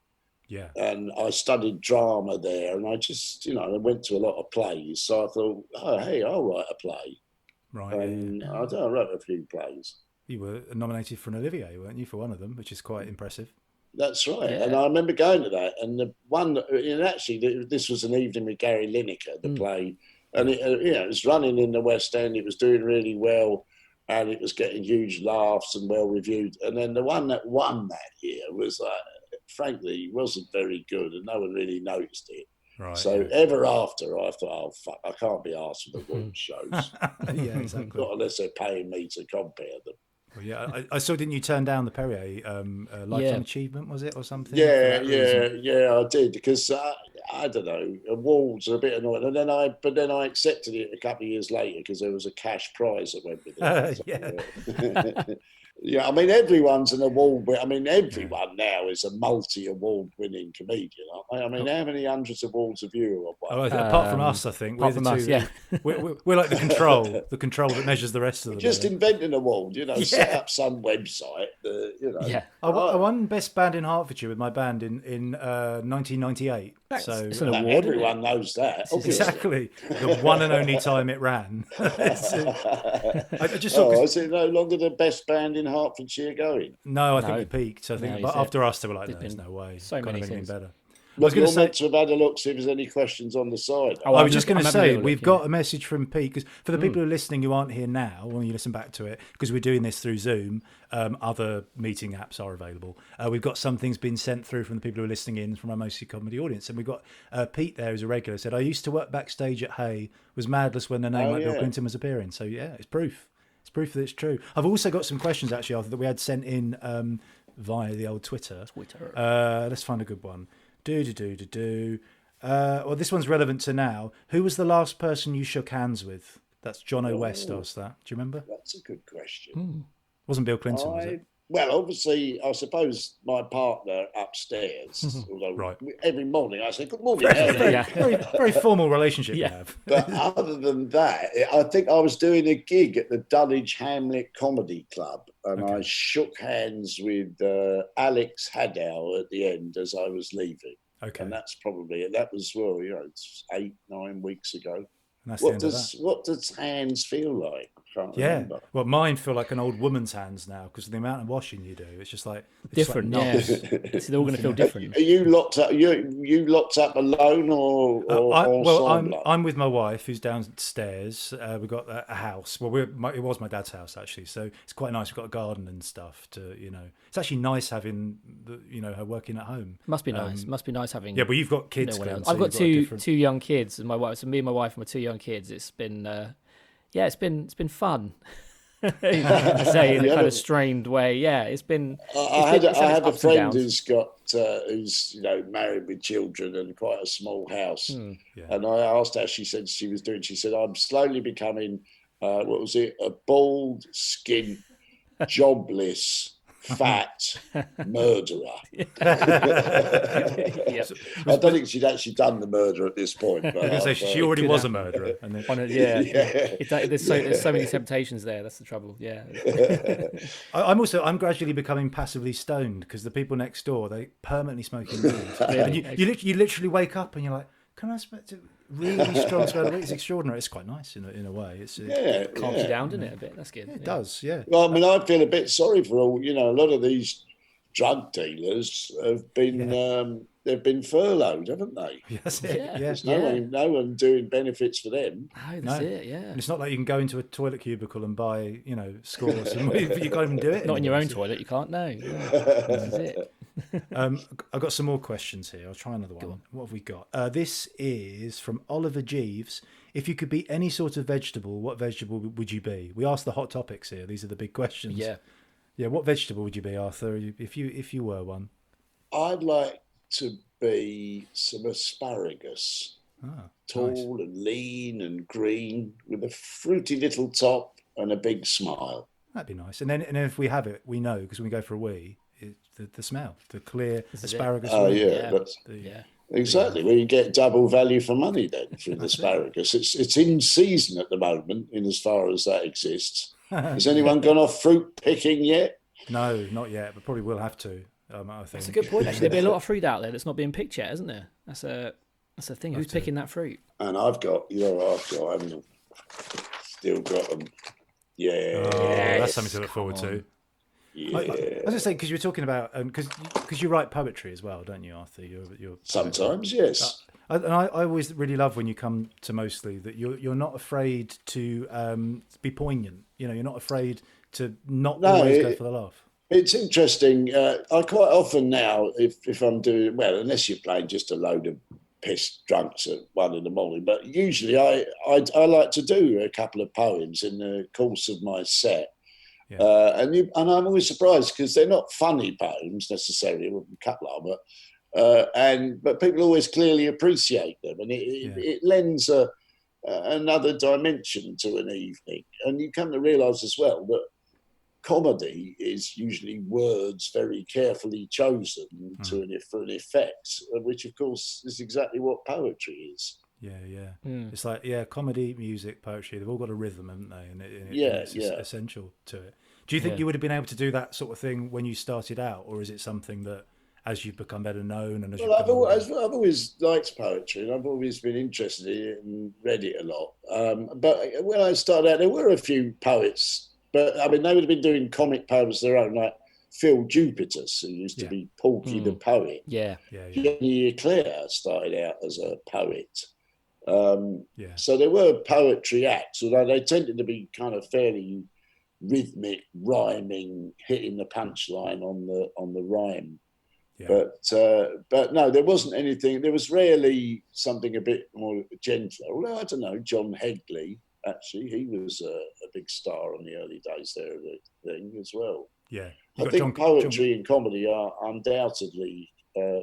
Speaker 1: Yeah.
Speaker 3: And I studied drama there, and I just, I went to a lot of plays. So I thought, oh, hey, I'll write a play.
Speaker 1: Right.
Speaker 3: And I wrote a few plays.
Speaker 1: You were nominated for an Olivier, weren't you, for one of them, which is quite impressive.
Speaker 3: That's right.
Speaker 2: Yeah.
Speaker 3: And I remember going to that. And the one, and actually, this was an evening with Gary Lineker, the play. And it was running in the West End. It was doing really well. And it was getting huge laughs and well reviewed. And then the one that won that year was, frankly, wasn't very good, and no one really noticed it.
Speaker 1: Right.
Speaker 3: So ever after, I thought, oh fuck, I can't be asked for the Royal shows.
Speaker 1: Yeah, exactly.
Speaker 3: Not unless they're paying me to compare them.
Speaker 1: Well, yeah, I saw. Didn't you turn down the Perrier lifetime achievement? Was it or something? For
Speaker 3: Yeah,
Speaker 1: that reason?
Speaker 3: I did because I don't know, awards are a bit annoying, and then I accepted it a couple of years later because there was a cash prize that went with it.
Speaker 1: Yeah.
Speaker 3: So, yeah, I mean everyone's an award. I mean
Speaker 1: Yeah.
Speaker 3: everyone now is a multi-award winning comedian, aren't they? I mean, how many hundreds of awards have you won?
Speaker 1: Oh, apart from us, I think we're
Speaker 2: apart
Speaker 1: the
Speaker 2: from
Speaker 1: two.
Speaker 2: us, yeah.
Speaker 1: We're like the control that measures the rest of them.
Speaker 3: Just
Speaker 1: I think.
Speaker 3: invent an award, set
Speaker 1: Yeah.
Speaker 3: up some website.
Speaker 2: Yeah.
Speaker 1: I won best band in Hertfordshire with my band in 1998. So
Speaker 2: It's an award.
Speaker 3: everyone knows that. Obviously.
Speaker 1: exactly the one and only time it ran. I just thought,
Speaker 3: is it no longer the best band in Hertfordshire going?
Speaker 1: no, I think
Speaker 2: No.
Speaker 1: we peaked. I think,
Speaker 2: No,
Speaker 1: but
Speaker 2: you
Speaker 1: after us, they were like,
Speaker 2: there's
Speaker 1: no, there's
Speaker 2: been
Speaker 1: no way.
Speaker 2: so
Speaker 1: Can't
Speaker 2: many
Speaker 1: have anything
Speaker 2: since.
Speaker 1: better.
Speaker 3: Look,
Speaker 1: gonna
Speaker 3: you're
Speaker 1: say-
Speaker 3: meant to have had a look, see if there's any questions on the side.
Speaker 2: Oh,
Speaker 1: I
Speaker 2: I'm
Speaker 1: was just
Speaker 2: look-
Speaker 1: going to
Speaker 2: I'm having a
Speaker 1: say,
Speaker 2: little
Speaker 1: we've
Speaker 2: look,
Speaker 1: got a message from Pete, because for the people who are listening who aren't here now, when you listen back to it, because we're doing this through Zoom, other meeting apps are available. We've got some things being sent through from the people who are listening in from our mostly comedy audience. And we've got Pete there, who's a regular, said, I used to work backstage at Hay, was madless when the name like Bill Clinton was appearing. So, yeah, it's proof. It's proof that it's true. I've also got some questions, actually, Arthur, that we had sent in via the old Twitter. Let's find a good one. Well, this one's relevant to now. Who was the last person you shook hands with? That's John O. West asked that. Do you remember?
Speaker 3: That's a good question.
Speaker 1: Wasn't Bill Clinton, was it?
Speaker 3: Well, obviously, I suppose my partner upstairs, although
Speaker 1: Right.
Speaker 3: every morning I say, good morning. how are you?"
Speaker 2: Yeah.
Speaker 1: Very formal relationship you
Speaker 2: Yeah.
Speaker 1: have.
Speaker 3: But other than that, I think I was doing a gig at the Dulwich Hamlet Comedy Club, and I shook hands with Alex Haddow at the end as I was leaving.
Speaker 1: Okay.
Speaker 3: And that's probably it. That was, well, it's 8-9 weeks ago.
Speaker 1: And that's the end of that.
Speaker 3: What does hands feel like? I can't
Speaker 1: Yeah.
Speaker 3: remember.
Speaker 1: Well, mine feel like an old woman's hands now because of the amount of washing you do. It's just like it's
Speaker 2: Different,
Speaker 1: Like
Speaker 2: yeah.
Speaker 1: nuts.
Speaker 2: They're all going to feel different.
Speaker 3: Are you locked up? You locked up alone or ensemble?
Speaker 1: I'm with my wife who's downstairs. We've got a house. Well, it was my dad's house actually, so it's quite nice. We've got a garden and stuff. It's actually nice having her working at home.
Speaker 2: Must be nice. Must be nice having.
Speaker 1: Yeah, but you've got kids.
Speaker 2: no one
Speaker 1: Glenn,
Speaker 2: else.
Speaker 1: so
Speaker 2: I've got
Speaker 1: you've
Speaker 2: two young kids, and my wife. So me and my wife and my two young kids. It's been, it's been fun. I say in a kind of strained way. Yeah, it's been.
Speaker 3: I have a
Speaker 2: ups and
Speaker 3: friend
Speaker 2: downs.
Speaker 3: who's married with children and quite a small house.
Speaker 1: Yeah.
Speaker 3: And I asked her, she said she was doing. She said, I'm slowly becoming a bald, skin, jobless, fat murderer.
Speaker 2: Yeah.
Speaker 3: I don't think she'd actually done the murder at this point. But
Speaker 1: I was going to say she already was a murderer. And then,
Speaker 2: There's so many temptations there. That's the trouble. Yeah.
Speaker 1: I'm gradually becoming passively stoned because the people next door, they permanently smoking weed. And you literally wake up and you're like, can I smoke really strong smell of weed? It's extraordinary. It's quite nice in a way.
Speaker 3: yeah,
Speaker 2: Calms you down, doesn't it? A bit. That's good.
Speaker 1: It does, yeah.
Speaker 3: Well, I mean, I feel a bit sorry for all. A lot of these drug dealers have been furloughed, haven't they?
Speaker 1: That's it.
Speaker 2: Yeah.
Speaker 1: Yeah.
Speaker 3: There's no one doing benefits for them.
Speaker 2: Oh, that's it. Yeah.
Speaker 1: And it's not like you can go into a toilet cubicle and buy, scores and weed, but you can't even do it.
Speaker 2: Not in your
Speaker 1: anymore.
Speaker 2: own toilet. You can't. No. Yeah. This is it.
Speaker 1: I've got some more questions here. I'll try another one. What have we got? This is from Oliver Jeeves. If you could be any sort of vegetable, what vegetable would you be? We asked the hot topics here. These are the big questions.
Speaker 2: Yeah.
Speaker 1: Yeah. What vegetable would you be, Arthur, if you were one?
Speaker 3: I'd like to be some asparagus, tall
Speaker 1: nice.
Speaker 3: and lean and green, with a fruity little top and a big smile.
Speaker 1: That'd be nice. And then if we have it, we know because when we go for a wee, the smell, the clear asparagus.
Speaker 3: Oh
Speaker 1: wee.
Speaker 3: yeah, but
Speaker 2: Yeah.
Speaker 3: exactly. Well, you get double value for money then from the asparagus. It's in season at the moment, in as far as that exists. Has anyone gone off fruit picking yet?
Speaker 1: No, not yet, but probably will have to. I think
Speaker 2: That's a good point. Actually, there'll be a lot of fruit out there that's not being picked yet, isn't there? That's a thing. Who's picking that fruit?
Speaker 3: And I haven't still got them. Yeah,
Speaker 1: that's something to look forward to.
Speaker 3: yeah.
Speaker 1: I was going to say, because you were talking about, because you write poetry as well, don't you, Arthur? You're
Speaker 3: Sometimes, yes.
Speaker 1: and I always really love when you come to Mostly that you're not afraid to be poignant. You're not afraid to not always go for the laugh.
Speaker 3: It's interesting. I quite often now, if I'm doing well, unless you're playing just a load of pissed drunks at 1 a.m, but usually I like to do a couple of poems in the course of my set.
Speaker 1: Yeah.
Speaker 3: And I'm always surprised because they're not funny poems necessarily, Cutler, but people always clearly appreciate them, and it lends another dimension to an evening. And you come to realise as well that comedy is usually words very carefully chosen for an effect, which of course is exactly what poetry is.
Speaker 1: It's like comedy, music, poetry, they've all got a rhythm, haven't they? And it's essential to it. Do you think you would have been able to do that sort of thing when you started out, or is it something that as you've become better known and
Speaker 3: I've always liked poetry, and I've always been interested in it and read it a lot, but when I started out there were a few poets, but I mean they would have been doing comic poems of their own, like Phil Jupitus, who used to be Porky the poet. Johnny Eclair started out as a poet. So there were poetry acts, although they tended to be kind of fairly rhythmic, rhyming, hitting the punchline on the rhyme. But no, there wasn't anything. There was rarely something a bit more gentler. Although I don't know, John Hegley, actually, he was a big star in the early days there of the thing as well.
Speaker 1: Yeah,
Speaker 3: I think poetry and comedy are undoubtedly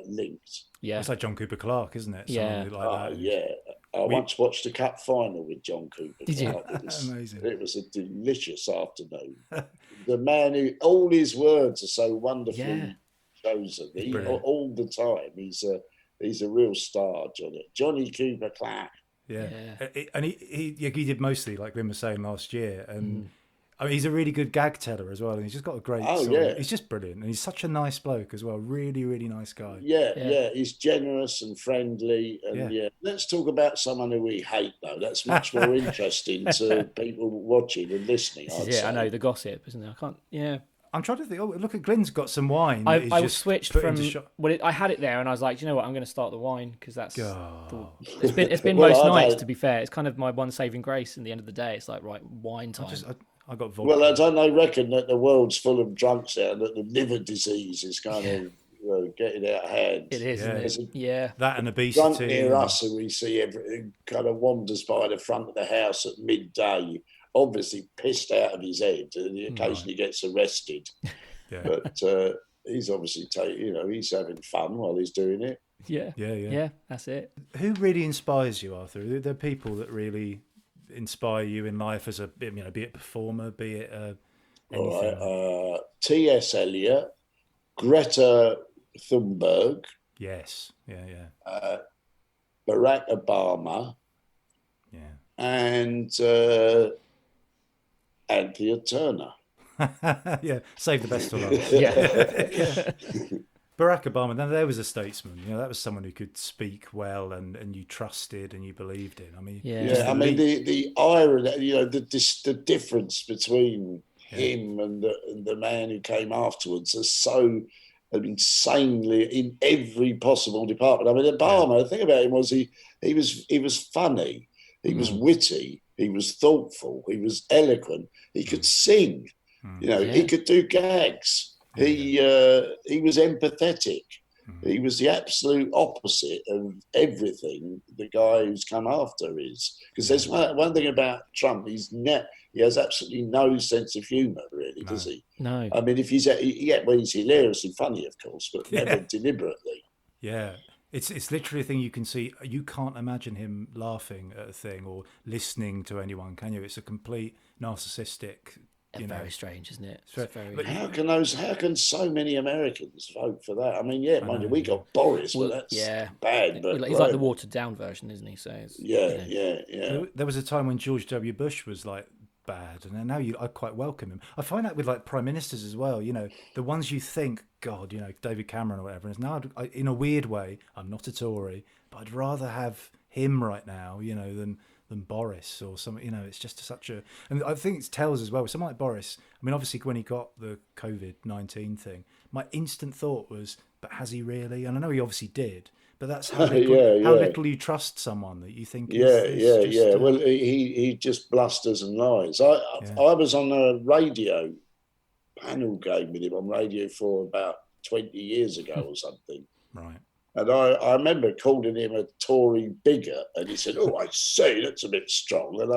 Speaker 3: linked.
Speaker 1: Yeah, it's like John Cooper Clarke, isn't it?
Speaker 3: Something like that. Yeah. I once watched a cup final with John Cooper.
Speaker 1: Did you? Amazing.
Speaker 3: It was a delicious afternoon. The man who, all his words are so wonderfully chosen. All the time. He's a real star, Johnny Cooper Clarke.
Speaker 1: Yeah. And he did mostly, like Glyn was saying, last year. And I mean, he's a really good gag teller as well. And he's just got a great he's just brilliant. And he's such a nice bloke as well. Really, really nice guy.
Speaker 3: Yeah. He's generous and friendly. And let's talk about someone who we hate, though. That's much more interesting to people watching and listening.
Speaker 2: I know, the gossip, isn't it?
Speaker 1: I'm trying to think. Oh, look at Glyn's got some wine.
Speaker 2: I switched from. I had it there, and I was like, you know what? I'm going to start the wine because that's. It's been most nights. To be fair, it's kind of my one saving grace. In the end of the day, it's like wine time.
Speaker 1: I got vodka.
Speaker 3: Well, I don't know. Reckon that the world's full of drunks now. That the liver disease is kind of getting out of hand.
Speaker 2: It is. Isn't it?
Speaker 1: That and obesity.
Speaker 3: Drunk near us, who we see everything kind of wanders by the front of the house at midday. Obviously pissed out of his head, and he occasionally gets arrested. But he's obviously he's having fun while he's doing it.
Speaker 2: Yeah, that's it.
Speaker 1: Who really inspires you, Arthur? Are there people that really inspire you in life as be it performer, be it anything?
Speaker 3: All right. T.S. Eliot, Greta Thunberg.
Speaker 1: Yes.
Speaker 3: Barack Obama.
Speaker 1: Yeah.
Speaker 3: And Anthea Turner.
Speaker 1: Save the best for last. Barack Obama, now there was a statesman. That was someone who could speak well and you trusted and you believed in. I mean,
Speaker 3: the irony, the difference between him and the man who came afterwards is so insanely in every possible department. I mean, Obama, the thing about him was he was funny, he was witty, he was thoughtful, he was eloquent, he could sing, he could do gags, he was empathetic. He was the absolute opposite of everything the guy who's come after is. Because there's one thing about Trump, he has absolutely no sense of humour, really, does he?
Speaker 2: No.
Speaker 3: I mean, if he's hilariously funny, of course, but never deliberately.
Speaker 1: Yeah. It's literally a thing you can see. You can't imagine him laughing at a thing or listening to anyone, can you? It's a complete narcissistic.
Speaker 2: Very strange, isn't it?
Speaker 3: But how can so many Americans vote for that? I mean, mind you, we got Boris, but that's bad. But
Speaker 2: he's like the watered down version, isn't he? So it's,
Speaker 1: There was a time when George W. Bush was like bad, and now I quite welcome him. I find that with like prime ministers as well. The ones you think, God, David Cameron or whatever. And now, in a weird way, I'm not a Tory, but I'd rather have him right now, than Boris or something. It's just such a, and I think it tells as well with someone like Boris. I mean, obviously when he got the COVID-19 thing, my instant thought was, but has he really? And I know he obviously did, but that's how little you trust someone that you think
Speaker 3: well, he just blusters and lies. I was on a radio panel game with him on Radio 4 about 20 years ago or something.
Speaker 1: Right.
Speaker 3: And I remember calling him a Tory bigot, and he said, "Oh, I say that's a bit strong." And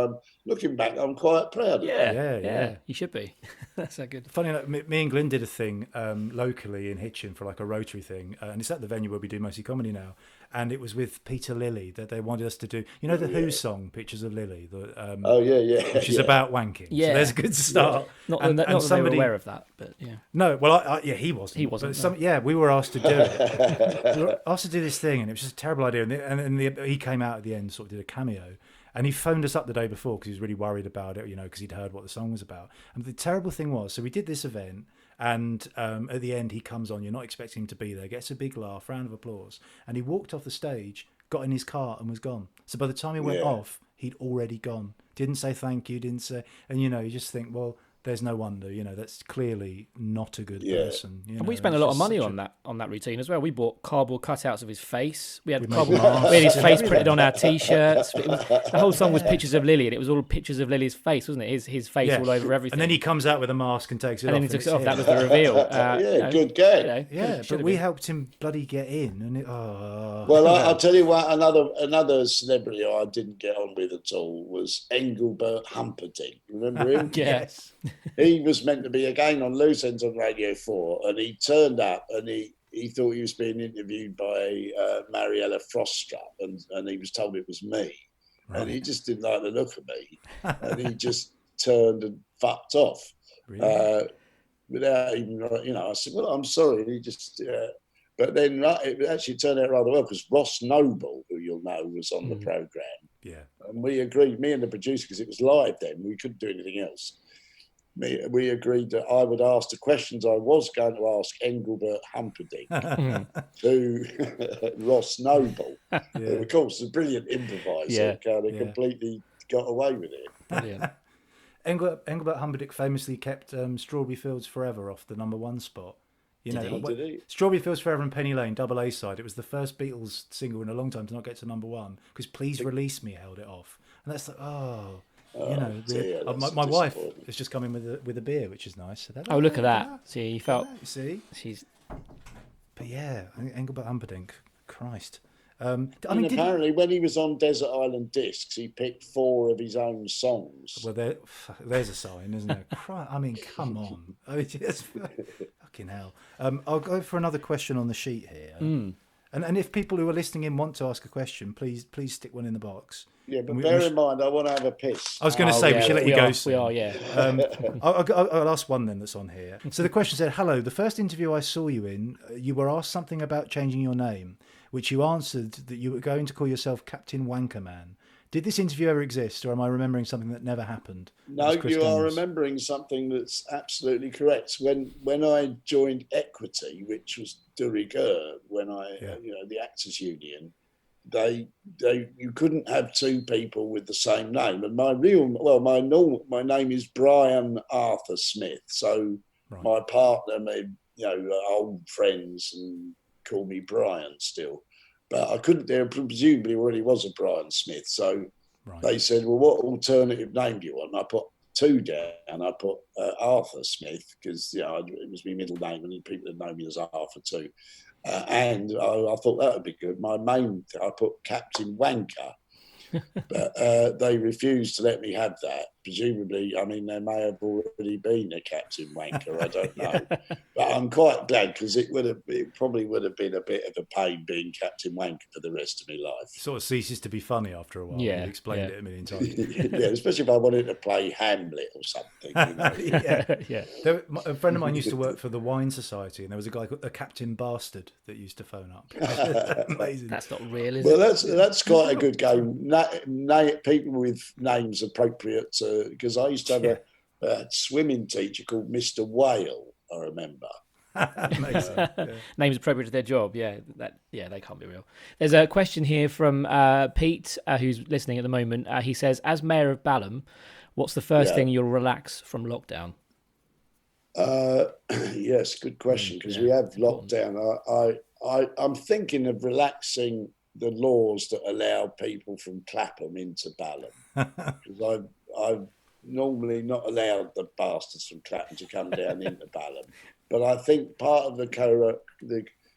Speaker 3: looking back, I'm quite proud of that.
Speaker 2: Yeah. You should be. That's so good.
Speaker 1: Funny enough, me and Glyn did a thing locally in Hitchin for like a Rotary thing, and it's at the venue where we do mostly comedy now. And it was with Peter Lilly that they wanted us to do, you know, the Who song, "Pictures of Lily," which is about wanking.
Speaker 2: Yeah.
Speaker 1: So there's a good start.
Speaker 2: Not that somebody, they were aware of that, but yeah.
Speaker 1: No, well, he wasn't.
Speaker 2: He wasn't.
Speaker 1: But we were asked to do it. We were asked to do this thing, and it was just a terrible idea. And he came out at the end, sort of did a cameo. And he phoned us up the day before because he was really worried about it, you know, because he'd heard what the song was about. And the terrible thing was, so we did this event, and at the end he comes on, you're not expecting him to be there, gets a big laugh, round of applause, and he walked off the stage, got in his car and was gone. So by the time he went off, he'd already gone. Didn't say thank you, didn't say... And, you know, you just think, well... There's no wonder, you know, that's clearly not a good person. You know,
Speaker 2: and we spent a lot of money on that routine as well. We bought cardboard cutouts of his face. We had his face printed on our T-shirts. The whole song was pictures of Lily, and it was all pictures of Lily's face, wasn't it? His face all over everything.
Speaker 1: And then he comes out with a mask and takes it off.
Speaker 2: And then he took it off. That was the reveal.
Speaker 3: Good game.
Speaker 1: But we helped him bloody get in. And
Speaker 3: well, I'll tell you what, another celebrity I didn't get on with at all was Engelbert Humperdinck. Remember him?
Speaker 2: Yes.
Speaker 3: He was meant to be again on Loose Ends on Radio 4, and he turned up and he thought he was being interviewed by Mariella Frostrup, and he was told it was me. Right. And he just didn't like the look of me. And he just turned and fucked off. Really? Without even, you know, I said, well, I'm sorry. And he just... but then it actually turned out rather well because Ross Noble, who you'll know, was on the programme.
Speaker 1: Yeah.
Speaker 3: And we agreed, me and the producer, because it was live then, we couldn't do anything else. We agreed that I would ask the questions I was going to ask Engelbert Humperdinck to Ross Noble. And of course, a brilliant improviser, kind of completely got away with it.
Speaker 2: Brilliant.
Speaker 1: Engelbert Humperdinck famously kept Strawberry Fields Forever off the #1 spot. You know,
Speaker 3: Did he?
Speaker 1: Strawberry Fields Forever and Penny Lane, double A side. It was the first Beatles single in a long time to not get to #1 because Please Release Me held it off. And that's like, you know, my wife has just come in with a beer, which is nice. So
Speaker 2: look at that! See, you felt.
Speaker 1: See,
Speaker 2: she's.
Speaker 1: But yeah, Engelbert Humperdinck, Christ.
Speaker 3: Apparently, when he was on Desert Island Discs, he picked 4 of his own songs.
Speaker 1: Well, there's a sign, isn't there? I mean, come on! I mean, just fucking hell. I'll go for another question on the sheet here. And if people who are listening in want to ask a question, please stick one in the box.
Speaker 3: Yeah, but bear in mind, I want to have a piss.
Speaker 1: I was going to say, we should let you go soon.
Speaker 2: We are, yeah.
Speaker 1: I'll ask one then that's on here. So the question said, hello, the first interview I saw you in, you were asked something about changing your name, which you answered that you were going to call yourself Captain Wankerman. Did this interview ever exist, or am I remembering something that never happened?
Speaker 3: No, you are remembering something that's absolutely correct. When I joined Equity, which was de rigueur, when the Actors Union, you couldn't have 2 people with the same name. And my name is Brian Arthur Smith. So my partner, old friends, and call me Brian still. But I couldn't. There presumably already was a Brian Smith, so they said, "Well, what alternative name do you want?" And I put 2 down. I put Arthur Smith because it was my middle name, and people had known me as Arthur too. And I thought that would be good. My main, I put Captain Wanker, but they refused to let me have that. Presumably, I mean, there may have already been a Captain Wanker. I don't know, but I'm quite glad because it probably would have been a bit of a pain being Captain Wanker for the rest of my life.
Speaker 1: Sort of ceases to be funny after a while.
Speaker 2: Yeah,
Speaker 1: you explained it a million times.
Speaker 3: Yeah, especially if I wanted to play Hamlet or something. You know?
Speaker 1: A friend of mine used to work for the Wine Society, and there was a guy called a Captain Bastard that used to phone up. Amazing.
Speaker 2: That's not real, is
Speaker 3: it? Well,
Speaker 2: that's
Speaker 3: quite a good game. People with names appropriate to. Because I used to have a swimming teacher called Mr. Whale, I remember.
Speaker 1: Amazing.
Speaker 2: Names appropriate to their job, they can't be real. There's a question here from Pete, who's listening at the moment. He says, as Mayor of Balham, what's the first thing you'll relax from lockdown?
Speaker 3: Yes, good question, because we have lockdown. I'm thinking of relaxing the laws that allow people from Clapham into Balham. Because I've normally not allowed the bastards from Clapham to come down into Balham. But I think part of the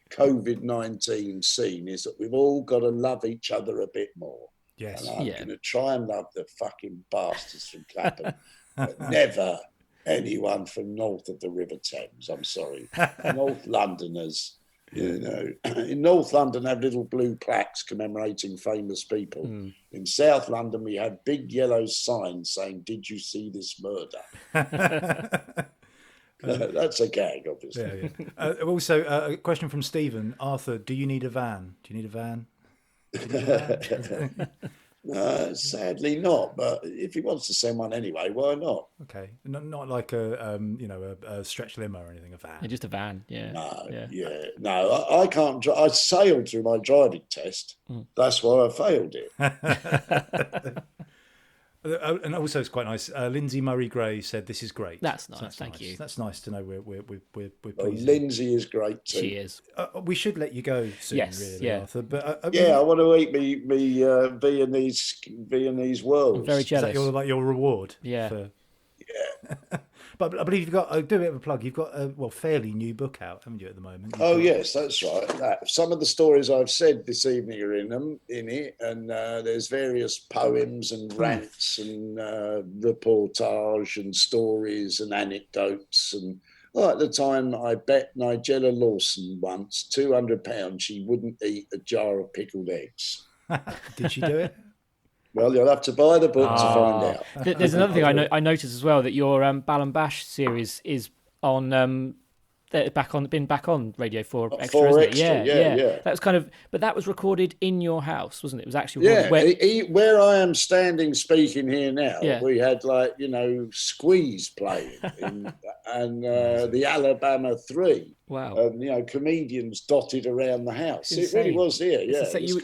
Speaker 3: COVID-19 scene is that we've all got to love each other a bit more.
Speaker 1: Yes.
Speaker 3: And I'm going to try and love the fucking bastards from Clapham, but never anyone from north of the River Thames. I'm sorry. North Londoners, you know, in North London have little blue plaques commemorating famous people. In South London, we have big yellow signs saying, "Did you see this murder?" That's a gag, obviously.
Speaker 1: Yeah. Also, a question from Stephen. Arthur, do you need a van? Do you need a van?
Speaker 3: Sadly not, but if he wants to send one anyway, why not?
Speaker 1: Okay, not like a stretch limo or anything, a van.
Speaker 2: Yeah, just a van, yeah.
Speaker 3: No, I can't. I sailed through my driving test. That's why I failed it.
Speaker 1: And also, it's quite nice. Lindsay Murray Gray said, "This is great."
Speaker 2: That's nice. Thank you.
Speaker 1: That's nice to know. We're pleased.
Speaker 3: Oh, Lindsay is great too.
Speaker 2: She is.
Speaker 1: We should let you go soon, really, Arthur. But
Speaker 3: I want to eat me Viennese worlds.
Speaker 2: I'm very jealous.
Speaker 1: Is that your reward?
Speaker 2: Yeah.
Speaker 3: Yeah.
Speaker 1: But I believe you've got. Do a bit of a plug. You've got a fairly new book out, haven't you, at the moment?
Speaker 3: Yes, that's right. Some of the stories I've said this evening are in it, and there's various poems and rants and reportage and stories and anecdotes. And at the time, I bet Nigella Lawson once £200 she wouldn't eat a jar of pickled eggs.
Speaker 1: Did she do it?
Speaker 3: Well, you'll have to buy the book to find out.
Speaker 2: There's another thing I noticed as well, that your Bal and Bash series is on been back on Radio 4 Extra, isn't it? Yeah. That was but that was recorded in your house, wasn't it? It was actually
Speaker 3: where I am standing speaking here now. We had Squeeze playing and the Alabama 3.
Speaker 2: Wow.
Speaker 3: Comedians dotted around the house. It really was here. Yeah,
Speaker 2: you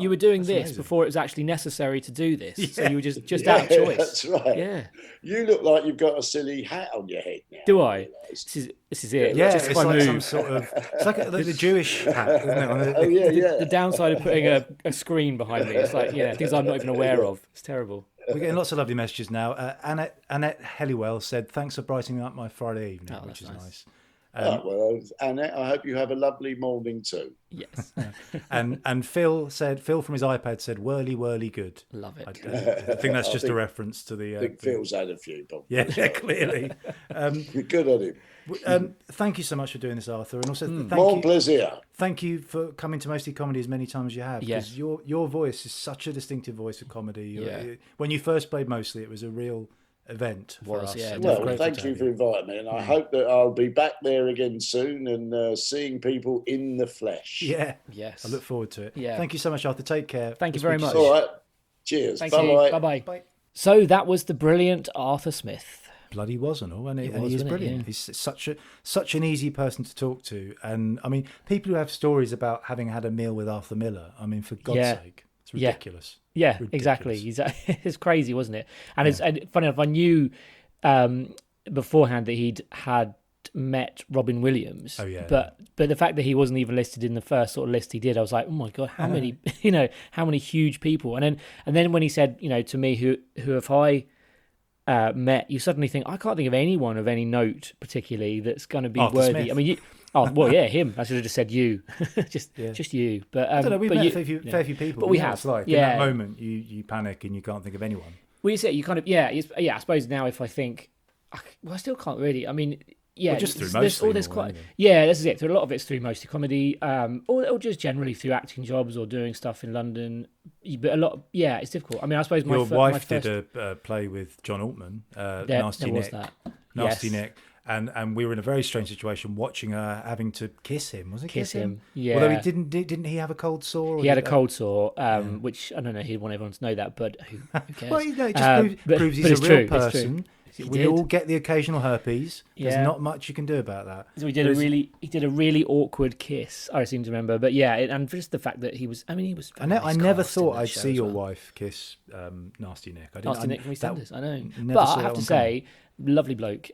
Speaker 2: were doing this amazing. Before it was actually necessary to do this. Yeah. So you were just out of choice.
Speaker 3: That's right.
Speaker 2: Yeah.
Speaker 3: You look like you've got a silly hat on your head now.
Speaker 2: Do I? This is it.
Speaker 1: Yeah, it's like some sort of. It's like the Jewish hat, isn't
Speaker 3: it?
Speaker 2: The downside of putting a screen behind me. It's like things I'm not even aware of. It's terrible.
Speaker 1: We're getting lots of lovely messages now. Annette Helliwell said, "Thanks for brightening up my Friday evening," which is nice.
Speaker 3: Annette, I hope you have a lovely morning too.
Speaker 2: Yes.
Speaker 1: and Phil from his iPad said, "Whirly, whirly, good."
Speaker 2: Love it.
Speaker 1: I think that's just a reference to the.
Speaker 3: I think Phil's had a few.
Speaker 1: Yeah, clearly.
Speaker 3: Good on him.
Speaker 1: Thank you so much for doing this, Arthur, and also thank you for coming to Mostly Comedy as many times as you have. Because your voice is such a distinctive voice of comedy. When you first played Mostly, it was a real event for us.
Speaker 2: Yeah,
Speaker 3: well, thank you for inviting me, and I hope that I'll be back there again soon and seeing people in the flesh.
Speaker 1: Yeah,
Speaker 2: yes,
Speaker 1: I look forward to it.
Speaker 2: Yeah,
Speaker 1: thank you so much, Arthur. Take care.
Speaker 2: Thank you very much.
Speaker 3: All right, cheers. Bye
Speaker 2: bye. So that was the brilliant Arthur Smith.
Speaker 1: Bloody was and all, and he's brilliant. He's such an easy person to talk to, and I mean, people who have stories about having had a meal with Arthur Miller. I mean, for God's sake. It's ridiculous.
Speaker 2: Yeah, exactly. It's crazy, wasn't it? And it's funny enough, I knew beforehand that he'd had met Robin Williams.
Speaker 1: Oh yeah.
Speaker 2: But the fact that he wasn't even listed in the first sort of list he did, I was like, oh my God, how many how many huge people? And then when he said, to me, who have I met, you suddenly think, I can't think of anyone of any note particularly that's going to be
Speaker 1: Arthur
Speaker 2: worthy.
Speaker 1: Smith.
Speaker 2: I mean, him. I should have just said you, just you. But
Speaker 1: I don't know. We've met a fair few people,
Speaker 2: but we have.
Speaker 1: It's like in that moment, you panic and you can't think of anyone.
Speaker 2: Well, you say you kind of I suppose now if I think, I still can't really. I mean,
Speaker 1: just through Mostly.
Speaker 2: This is it. Through a lot of it's through Mostly Comedy, or just generally through acting jobs or doing stuff in London. But a lot, it's difficult. I mean, I suppose your
Speaker 1: wife did a play with John Altman, Nasty Nick. Nasty Nick. And we were in a very strange situation watching her having to kiss him. Was it kiss him?
Speaker 2: Yeah.
Speaker 1: Although he didn't he have a cold sore?
Speaker 2: He had a cold sore, which I don't know. He'd want everyone to know that, but who cares?
Speaker 1: Well, it just proves he's a real person. We all get the occasional herpes. There's not much you can do about that.
Speaker 2: So he did a really awkward kiss. I seem to remember, but and just the fact that he was. I mean, he was.
Speaker 1: I never thought I'd see your wife kiss Nasty Nick.
Speaker 2: Nasty Nick from EastEnders. I know, but I have to say. Lovely bloke,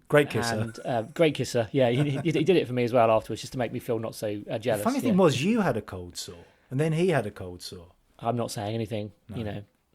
Speaker 1: great kisser,
Speaker 2: and great kisser. Yeah, he did it for me as well afterwards, just to make me feel not so jealous.
Speaker 1: The funny thing was, you had a cold sore, and then he had a cold sore.
Speaker 2: I'm not saying anything,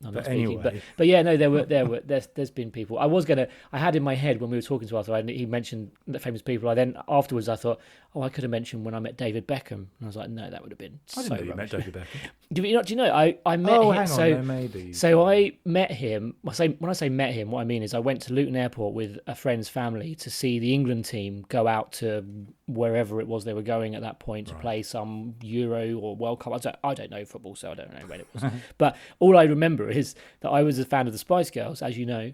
Speaker 2: I'm
Speaker 1: But
Speaker 2: not speaking.
Speaker 1: anyway.
Speaker 2: But yeah, no, there's been people. I had in my head when we were talking to Arthur, he mentioned the famous people. Afterwards I thought, I could have mentioned when I met David Beckham, and I was like, no, that would have been
Speaker 1: I
Speaker 2: so
Speaker 1: didn't know you
Speaker 2: rubbish.
Speaker 1: met David Beckham.
Speaker 2: Do you know? I met him.
Speaker 1: Hang on,
Speaker 2: so
Speaker 1: no, maybe.
Speaker 2: so I met him. When I say met him, what I mean is I went to Luton Airport with a friend's family to see the England team go out to wherever it was they were going at that point to play some Euro or World Cup. I don't know football, so I don't know when it was. But all I remember is that I was a fan of the Spice Girls, as you know,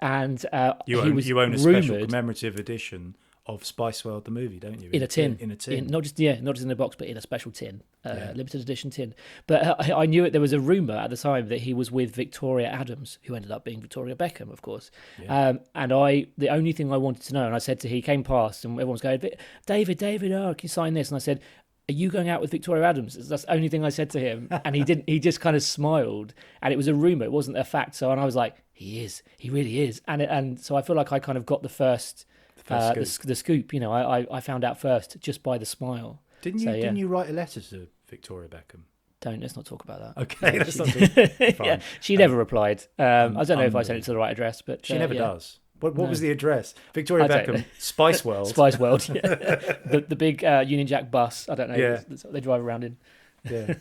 Speaker 2: and
Speaker 1: You own a special commemorative edition of Spice World the movie, don't you?
Speaker 2: In a tin.
Speaker 1: In a tin.
Speaker 2: Not just in a box, but in a special tin, limited edition tin. But I knew it. There was a rumor at the time that he was with Victoria Adams, who ended up being Victoria Beckham, of course. Yeah. And the only thing I wanted to know, and I said he came past, and everyone was going, David, can you sign this? And I said, are you going out with Victoria Adams? That's the only thing I said to him. And he didn't. He just kind of smiled. And it was a rumor. It wasn't a fact. So, and I was like, he is. He really is. And so I feel like I kind of got the first scoop. You know, I found out first just by the smile.
Speaker 1: Didn't you write a letter to Victoria Beckham?
Speaker 2: Let's not talk about that.
Speaker 1: Okay, let's not talk.
Speaker 2: Yeah, she never replied. I don't know if I sent it to the right address, but
Speaker 1: she never does. What was the address? Victoria Beckham, Spice World.
Speaker 2: Spice World. Yeah. the big Union Jack bus. I don't know. Yeah. That's what they drive around in.
Speaker 1: Yeah.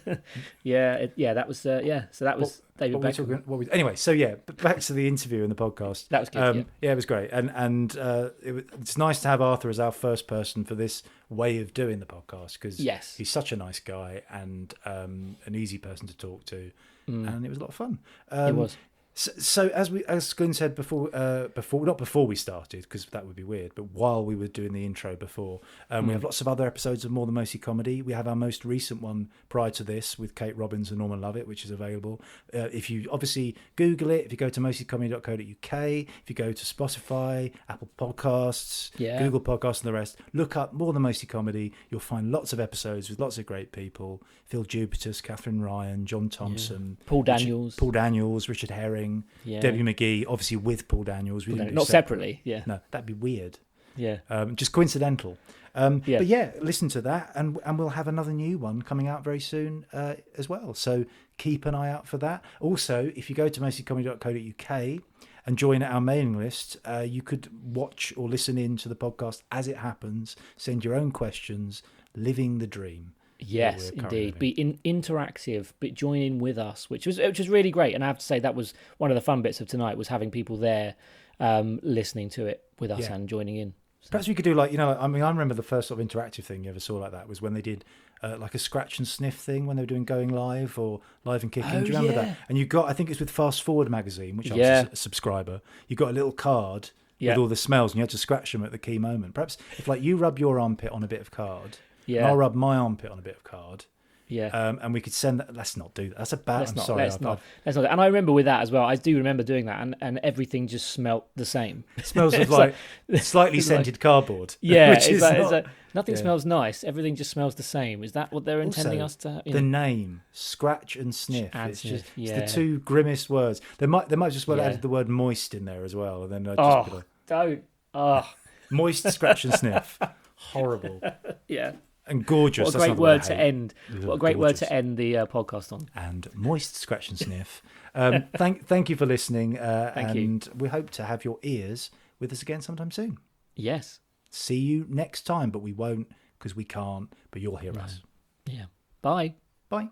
Speaker 2: That was So that was David Beckham.
Speaker 1: Anyway, so back to the interview and the podcast.
Speaker 2: That was good.
Speaker 1: It was great, and it's nice to have Arthur as our first person for this way of doing the podcast because he's such a nice guy and an easy person to talk to, and it was a lot of fun.
Speaker 2: It was.
Speaker 1: So as Glyn said before, not before we started, because that would be weird, but while we were doing the intro before, we have lots of other episodes of More Than Mostly Comedy. We have our most recent one prior to this with Kate Robbins and Norman Lovett, which is available. If you obviously Google it, if you go to mostlycomedy.co.uk, if you go to Spotify, Apple Podcasts, Google Podcasts and the rest, look up More Than Mostly Comedy. You'll find lots of episodes with lots of great people. Phil Jupitus, Catherine Ryan, John Thompson,
Speaker 2: Paul Daniels,
Speaker 1: Richard Herring, Debbie McGee, obviously with Paul Daniels. We didn't
Speaker 2: not separately. Yeah,
Speaker 1: no, that'd be weird.
Speaker 2: Yeah,
Speaker 1: just coincidental. But listen to that, and we'll have another new one coming out very soon as well. So keep an eye out for that. Also, if you go to mostlycomedy.co.uk and join our mailing list, you could watch or listen in to the podcast as it happens. Send your own questions. Living the dream.
Speaker 2: Yes, indeed. Be interactive, but join in with us, which was really great. And I have to say that was one of the fun bits of tonight was having people there listening to it with us and joining in. So.
Speaker 1: Perhaps we could do I remember the first sort of interactive thing you ever saw like that was when they did like a scratch and sniff thing when they were doing Going Live or Live and Kicking. Do you remember that? And you got, I think it's with Fast Forward magazine, which I was a subscriber. You got a little card with all the smells and you had to scratch them at the key moment. Perhaps if you rub your armpit on a bit of card. Yeah. I'll rub my armpit on a bit of card. Yeah. And we could send that. Let's not do that. That's a bad.
Speaker 2: Let's not. And I remember with that as well. I do remember doing that, and everything just smelt the same.
Speaker 1: It smells of slightly scented cardboard.
Speaker 2: Yeah. Nothing smells nice. Everything just smells the same. Is that what they're intending us to have?
Speaker 1: The name, scratch and sniff. It's the two grimmest words. They might just well added the word moist in there as well, and then
Speaker 2: don't.
Speaker 1: Moist, scratch and sniff. Horrible.
Speaker 2: Yeah.
Speaker 1: And gorgeous.
Speaker 2: What a great word to end. What a great word to end the podcast on.
Speaker 1: And moist, scratch and sniff. Thank you for listening.
Speaker 2: Thank you.
Speaker 1: And we hope to have your ears with us again sometime soon.
Speaker 2: Yes.
Speaker 1: See you next time, but we won't because we can't, but you'll hear us.
Speaker 2: Yeah. Bye.
Speaker 1: Bye.